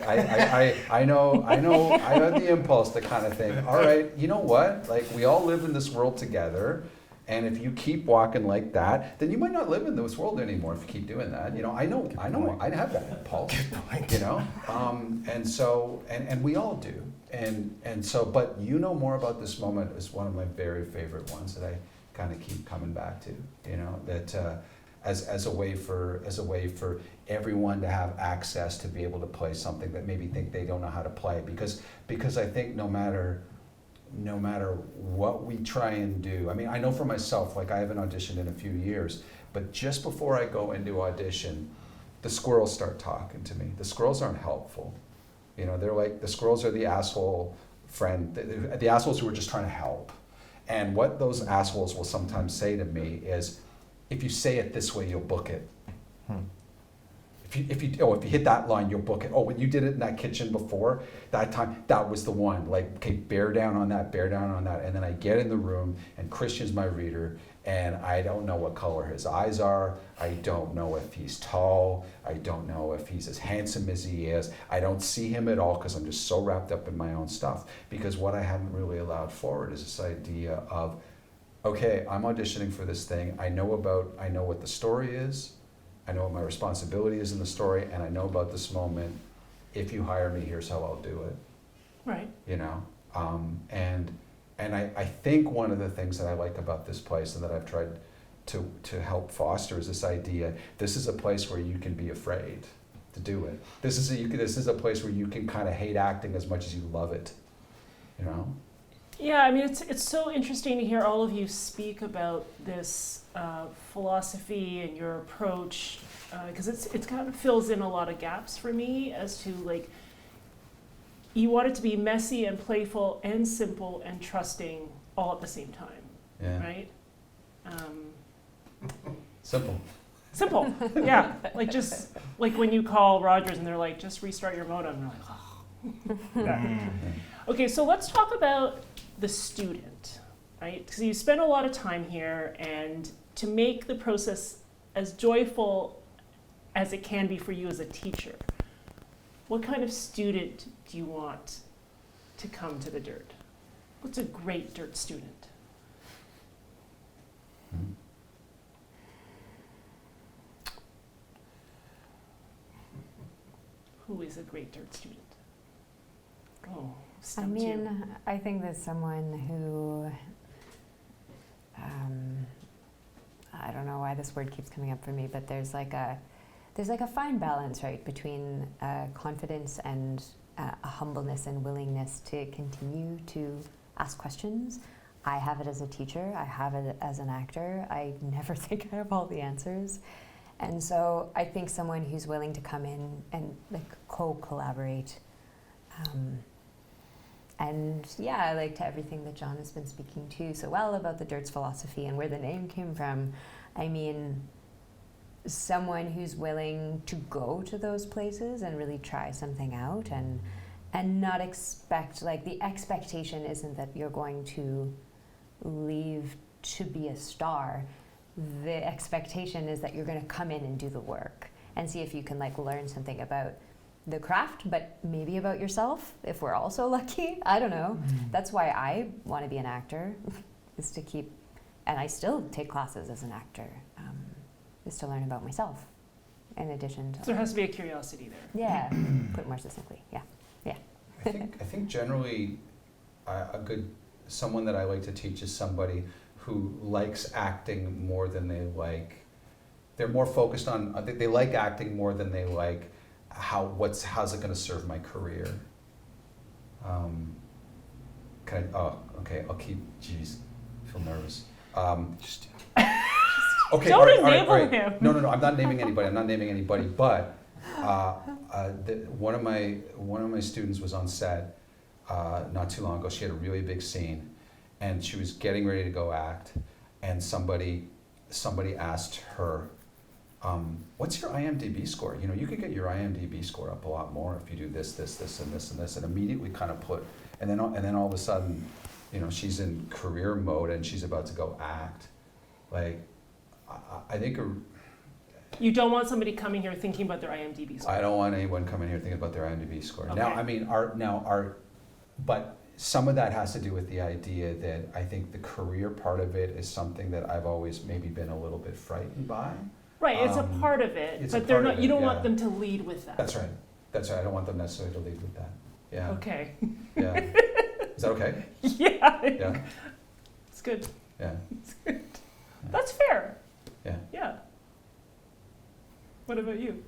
I know, I have the impulse to kind of think, all right, you know what, like, we all live in this world together, And if you keep walking like that, then you might not live in this world anymore if you keep doing that. You know, I know, I have that impulse. You know, and we all do. And so, but you know more about this moment is one of my very favorite ones that I kind of keep coming back to. You know, that as a way for everyone to have access to be able to play something that maybe think they don't know how to play, because I think no matter what we try and do, I mean, I know for myself, like I haven't auditioned in a few years, but just before I go into audition, the squirrels start talking to me. The squirrels aren't helpful. You know, they're like, the squirrels are the asshole friend, the assholes who are just trying to help. And what those assholes will sometimes say to me is, if you say it this way, you'll book it. If you hit that line, you'll book it. Oh, when you did it in that kitchen before, that time, that was the one. Like, okay, bear down on that. And then I get in the room, and Christian's my reader, and I don't know what color his eyes are. I don't know if he's tall. I don't know if he's as handsome as he is. I don't see him at all because I'm just so wrapped up in my own stuff. Because what I haven't really allowed forward is this idea of, okay, I'm auditioning for this thing. I know what the story is. I know what my responsibility is in the story, and I know about this moment. If you hire me, here's how I'll do it. Right. You know, and I think one of the things that I like about this place and that I've tried to help foster is this idea. This is a place where you can be afraid to do it. This is a place where you can kind of hate acting as much as you love it. You know. Yeah, I mean, it's so interesting to hear all of you speak about this philosophy and your approach, because it's kind of fills in a lot of gaps for me as to, like, you want it to be messy and playful and simple and trusting all at the same time, Yeah. right? Simple. Simple, yeah. Like, just like when you call Rogers and they're like, just restart your modem. You're like, oh. Yeah. Okay, so let's talk about the student, right? Because you spend a lot of time here, and to make the process as joyful as it can be for you as a teacher, what kind of student do you want to come to the Dirt? What's a great Dirt student? Who is a great Dirt student? Oh, stumped you. I think there's someone who, I don't know why this word keeps coming up for me, but there's like a fine balance, right, between confidence and a humbleness and willingness to continue to ask questions. I have it as a teacher. I have it as an actor. I never think I have all the answers. And so I think someone who's willing to come in and like co-collaborate. And yeah, like to everything that John has been speaking to so well about the Dirt's philosophy and where the name came from. I mean, someone who's willing to go to those places and really try something out and not expect, like the expectation isn't that you're going to leave to be a star. The expectation is that you're going to come in and do the work and see if you can like learn something about the craft, but maybe about yourself, if we're also lucky. I don't know. That's why I want to be an actor, is to keep, and I still take classes as an actor, is to learn about myself in addition to... So there has to be a curiosity there. Yeah, put it more succinctly, yeah. I think generally someone that I like to teach is somebody who likes acting more than they like. They're more focused on, they like acting more than they like how's it going to serve my career. Okay, I'll keep, jeez, I feel nervous. Okay, Don't enable him. No, I'm not naming anybody, but one of my students was on set not too long ago. She had a really big scene, and she was getting ready to go act, and somebody asked her, what's your IMDb score? You know, you could get your IMDb score up a lot more if you do this, and this, and immediately kind of and then all of a sudden, you know, she's in career mode and she's about to go act. Like, I think you don't want somebody coming here thinking about their IMDb score. I don't want anyone coming here thinking about their IMDb score. Okay. Now, I mean, but some of that has to do with the idea that I think the career part of it is something that I've always maybe been a little bit frightened by. Right, it's a part of it, it's a but they're part not. of You it, don't want yeah. them to lead with that. That's right. That's right. I don't want them necessarily to lead with that. Yeah. Okay. Yeah. Is that okay? Yeah. Yeah. It's good. Yeah. It's good. That's fair. Yeah. Yeah. What about you?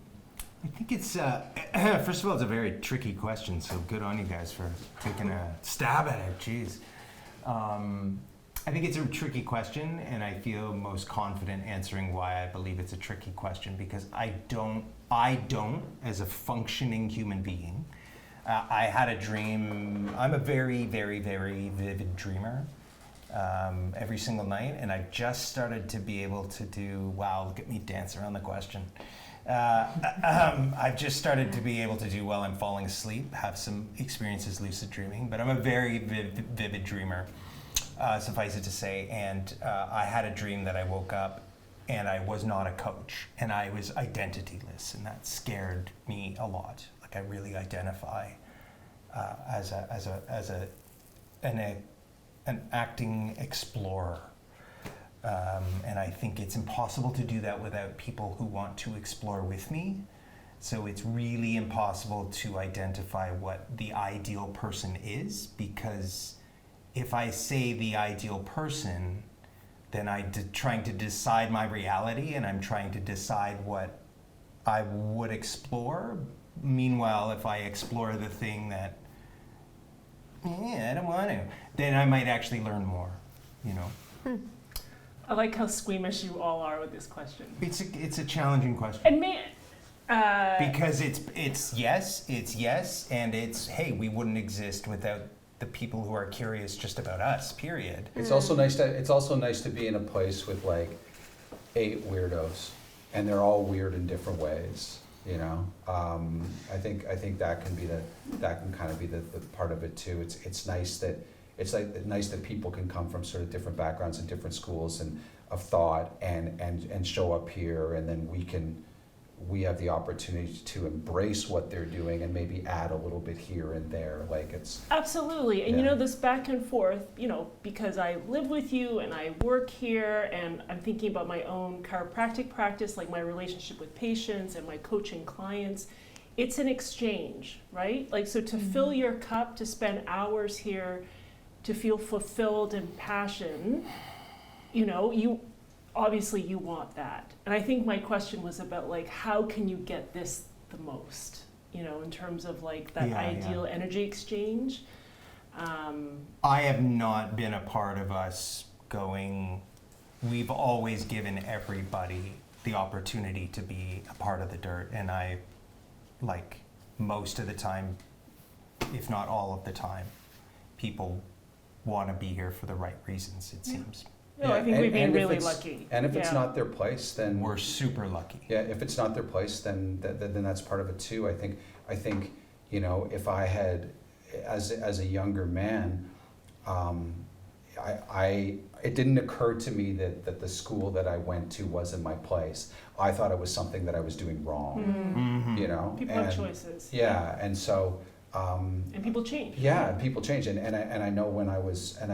I think it's, first of all, it's a very tricky question, so good on you guys for taking a stab at it, jeez. I think it's a tricky question, and I feel most confident answering why I believe it's a tricky question, because I don't, as a functioning human being, I had a dream. I'm a very, very, very vivid dreamer every single night, and I've just started to be able to do, wow, look at me dance around the question. I've just started to be able to do while I'm falling asleep, have some experiences lucid dreaming, but I'm a very vivid dreamer, suffice it to say, and I had a dream that I woke up and I was not a coach, and I was identityless, and that scared me a lot. Like, I really identify as an acting explorer. And I think it's impossible to do that without people who want to explore with me. So it's really impossible to identify what the ideal person is, because if I say the ideal person, then I'm trying to decide my reality, and I'm trying to decide what I would explore. Meanwhile, if I explore the thing that, I don't want to, then I might actually learn more, you know. I like how squeamish you all are with this question. It's a challenging question. And because it's yes, and it's, hey, we wouldn't exist without the people who are curious just about us, period. It's also nice to be in a place with like 8 weirdos, and they're all weird in different ways. You know, I think that can kind of be the part of it too. It's nice that people can come from sort of different backgrounds and different schools and of thought and show up here, and then we have the opportunity to embrace what they're doing and maybe add a little bit here and there. Like, it's absolutely, and yeah. you know, this back and forth, you know, because I live with you and I work here, and I'm thinking about my own chiropractic practice, like my relationship with patients and my coaching clients. It's an exchange, right? Like, so to fill your cup, to spend hours here, to feel fulfilled and passion, you know, you want that. And I think my question was about, like, how can you get this the most, you know, in terms of like that ideal energy exchange. I have not been a part of us going, we've always given everybody the opportunity to be a part of the dirt, and I, like, most of the time, if not all of the time, people want to be here for the right reasons, it seems. No, I think we've been really lucky. And if it's not their place, then we're super lucky. Yeah, if it's not their place, then that's part of it too. I think you know, if I had, as a younger man, it didn't occur to me that the school that I went to wasn't my place. I thought it was something that I was doing wrong. You know, people have choices. Yeah, and so. And people change. Yeah, and people change, and I know when I was, and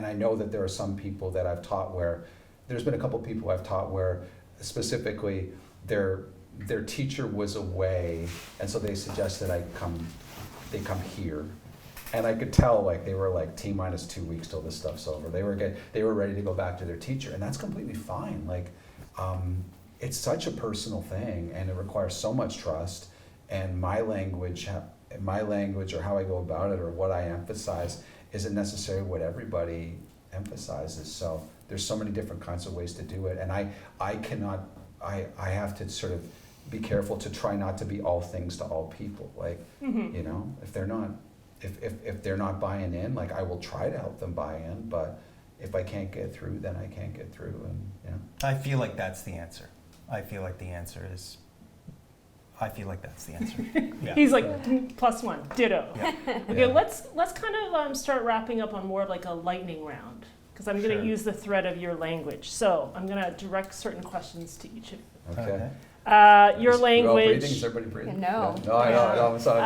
I know that there are some people that I've taught where, there's been a couple people I've taught where, specifically, their teacher was away, and so they suggested they come here, and I could tell, like, they were like T-minus 2 weeks till this stuff's over. They were ready to go back to their teacher, and that's completely fine. Like, it's such a personal thing, and it requires so much trust, and my language or how I go about it or what I emphasize isn't necessarily what everybody emphasizes. So there's so many different kinds of ways to do it, and I have to sort of be careful to try not to be all things to all people. Like, you know, if they're not buying in, like, I will try to help them buy in, but if I can't get through, then I can't get through, and you know. I feel like that's the answer. I feel like that's the answer. Yeah. He's like +1, ditto. Yeah. Okay, let's kind of start wrapping up on more of like a lightning round, because I'm going to use the thread of your language. So I'm going to direct certain questions to each of you. Okay. Your language. Is everybody breathing? No. No, I'm sorry.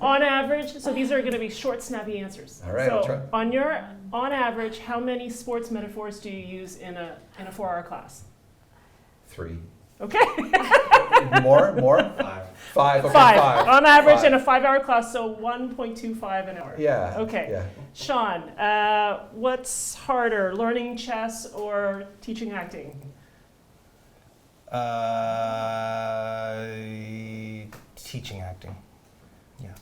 On average, so these are going to be short, snappy answers. All right, I'll try. On average, how many sports metaphors do you use in a 4-hour class? 3. Okay. More? 5. Okay, 5. On average 5. in a 5-hour class, so 1.25 an hour. Yeah. Okay. Yeah. Shaun, what's harder, learning chess or teaching acting? Teaching acting. Yeah.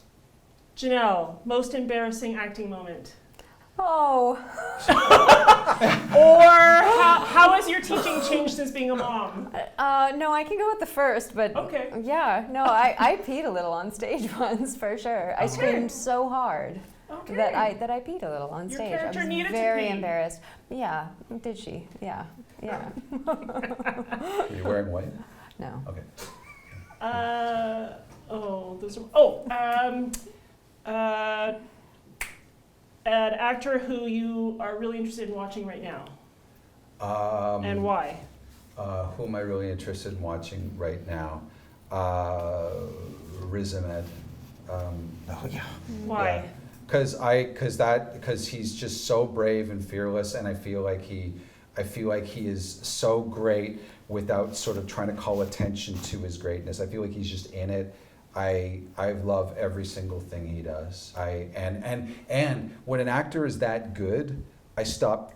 Jonelle, most embarrassing acting moment? Oh. Or how has your teaching changed since being a mom? No, I can go with the first, but Okay. yeah, no, I peed a little on stage once for sure. I screamed so hard Okay. that I peed a little on Your stage. character I was needed to very pee. embarrassed. Yeah, did she? Yeah. Are you wearing white? No. Okay. An actor who you are really interested in watching right now, and why? Who am I really interested in watching right now? Riz Ahmed. Oh yeah. Why? Because he's just so brave and fearless, and I feel like he is so great without sort of trying to call attention to his greatness. I feel like he's just in it. I love every single thing he does. And when an actor is that good, I stop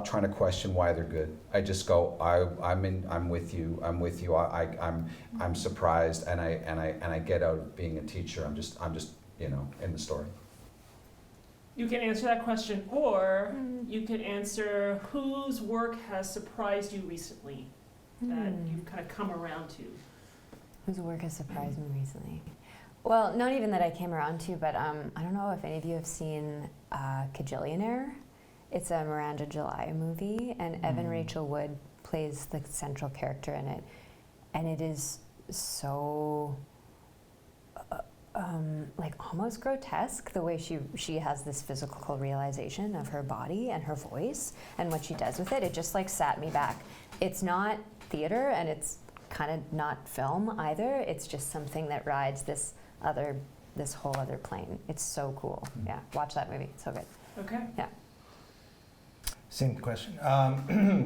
trying to question why they're good. I just go, I'm with you. I'm surprised, and I get out of being a teacher. I'm just in the story. You can answer that question, or you can answer whose work has surprised you recently that you've kind of come around to. Whose work has surprised me recently? Well, not even that I came around to, but I don't know if any of you have seen Kajillionaire. It's a Miranda July movie, and Evan Rachel Wood plays the central character in it, and it is so like almost grotesque the way she has this physical realization of her body and her voice and what she does with it. It just like sat me back. It's not theater, and it's kind of not film either. It's just something that rides this whole other plane. It's so cool. Yeah, watch that movie. It's so good. Okay. Yeah. Same question.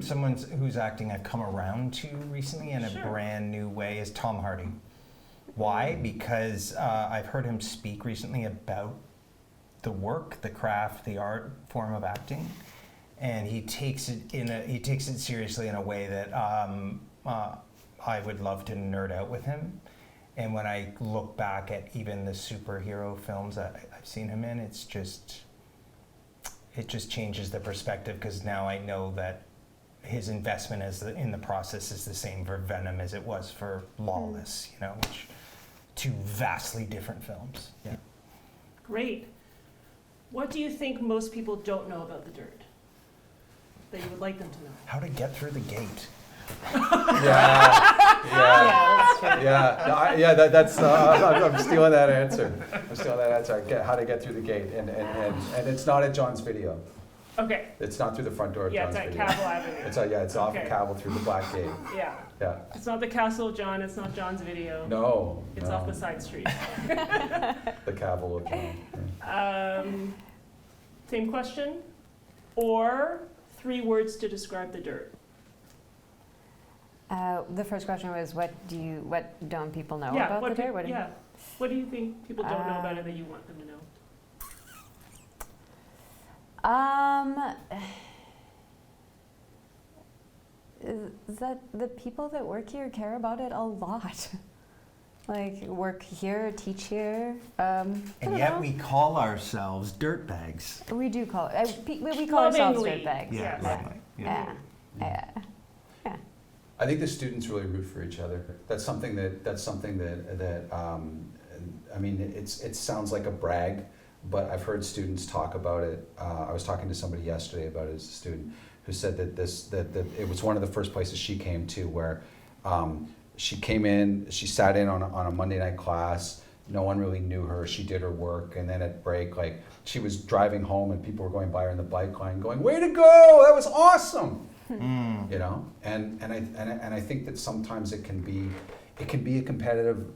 Someone whose acting I've come around to recently in a brand new way is Tom Hardy. Why? Because I've heard him speak recently about the work, the craft, the art form of acting, and he takes it seriously in a way that I would love to nerd out with him. And when I look back at even the superhero films that I've seen him in, it just changes the perspective, because now I know that his investment in the process is the same for Venom as it was for Lawless, which two vastly different films. Yeah. Great. What do you think most people don't know about The Dirt that you would like them to know? How to get through the gate. That's I'm stealing that answer. How to get through the gate, and it's not at John's video. Okay. It's not through the front door of John's video. It's at Cavill Avenue. It's off of Cavill through the Black Gate. Yeah. Yeah. It's not the Castle of John. It's not John's video. No. It's off the side street. The Cavill of John. Same question, or 3 words to describe The Dirt. The first question was, what don't people know Yeah. about What the do, dirt? yeah. What do you think people don't know about it that you want them to know? Is that the people that work here care about it a lot? Like, work here, teach here. And yet we call ourselves dirtbags. We do call it. We call ourselves Lovingly. dirtbags. Yeah. Lovely. Yeah. I think the students really root for each other. That's something that I mean, it sounds like a brag, but I've heard students talk about it. I was talking to somebody yesterday about it as a student who said that it was one of the first places she came to where she came in, she sat in on a Monday night class. No one really knew her. She did her work, and then at break, like, she was driving home, and people were going by her in the bike line, going, "Way to go! That was awesome!" And I think that sometimes it can be competitive.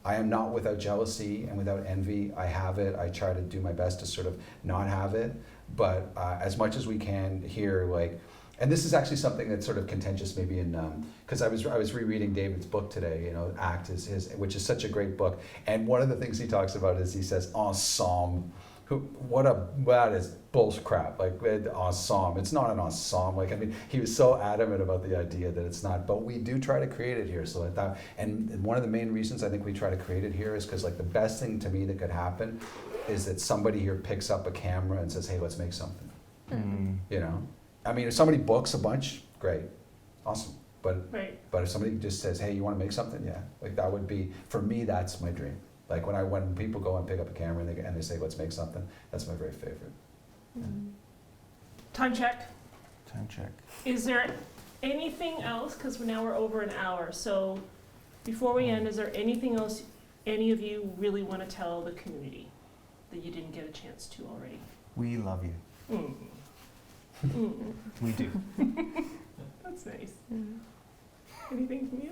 I am not without jealousy and without envy. I have it. I try to do my best to sort of not have it. But as much as we can here, like, and this is actually something that's sort of contentious maybe in, because I was rereading David's book today, you know, ACT is his, which is such a great book. And one of the things he talks about is he says, ensemble. That is bullshit crap, like ensemble. It's not an ensemble. Like, I mean, he was so adamant about the idea that it's not, but we do try to create it here. So like that, and one of the main reasons I think we try to create it here is because like the best thing to me that could happen is that somebody here picks up a camera and says, hey, let's make something. You know? I mean, if somebody books a bunch, great, awesome. But if somebody just says, hey, you want to make something? Yeah, like that would be, for me, that's my dream. Like when people go and pick up a camera and they say, let's make something, that's my very favorite. Time check. Time check. Is there anything else, because now we're over an hour, so before we end, is there anything else any of you really want to tell the community that you didn't get a chance to already? We love you. We do. That's nice. Anything from you?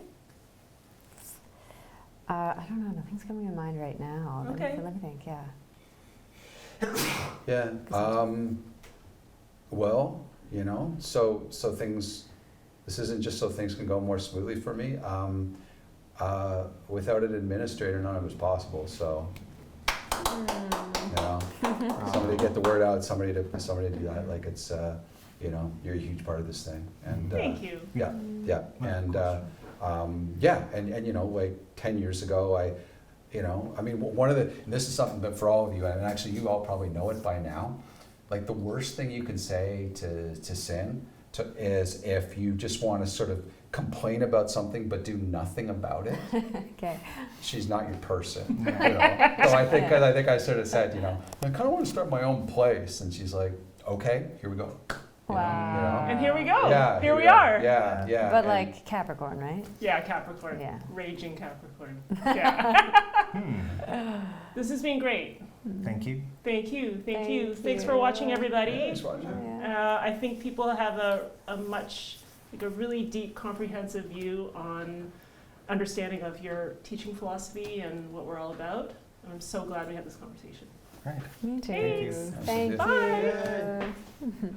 I don't know. Nothing's coming to mind right now. Okay. Let me think. Yeah. Yeah. Well, you know, so things. This isn't just so things can go more smoothly for me. Without an administrator, none of it was possible. So, you know, somebody to get the word out, somebody to do that. Like it's, you know, you're a huge part of this thing. And Thank you. Yeah, and and you know, like 10 years ago, you know, I mean, one of the, and this is something that for all of you, and actually you all probably know it by now, like the worst thing you can say to Sin is if you just want to sort of complain about something but do nothing about it. Okay. She's not your person. You know? So I think I sort of said, you know, I kind of want to start my own place, and she's like, okay, here we go. Wow. You know? And here we go. Yeah, Here we are. Yeah. But and like Capricorn, right? Yeah, Capricorn. Yeah. Raging Capricorn. Yeah. This has been great. Thank you. Thank you. Thank Thanks for you. watching, everybody. thanks, Roger. Yeah. I think people have a really deep, comprehensive view on understanding of your teaching philosophy and what we're all about. And I'm so glad we had this conversation. Great. Me too. Thanks. Thank Bye. you.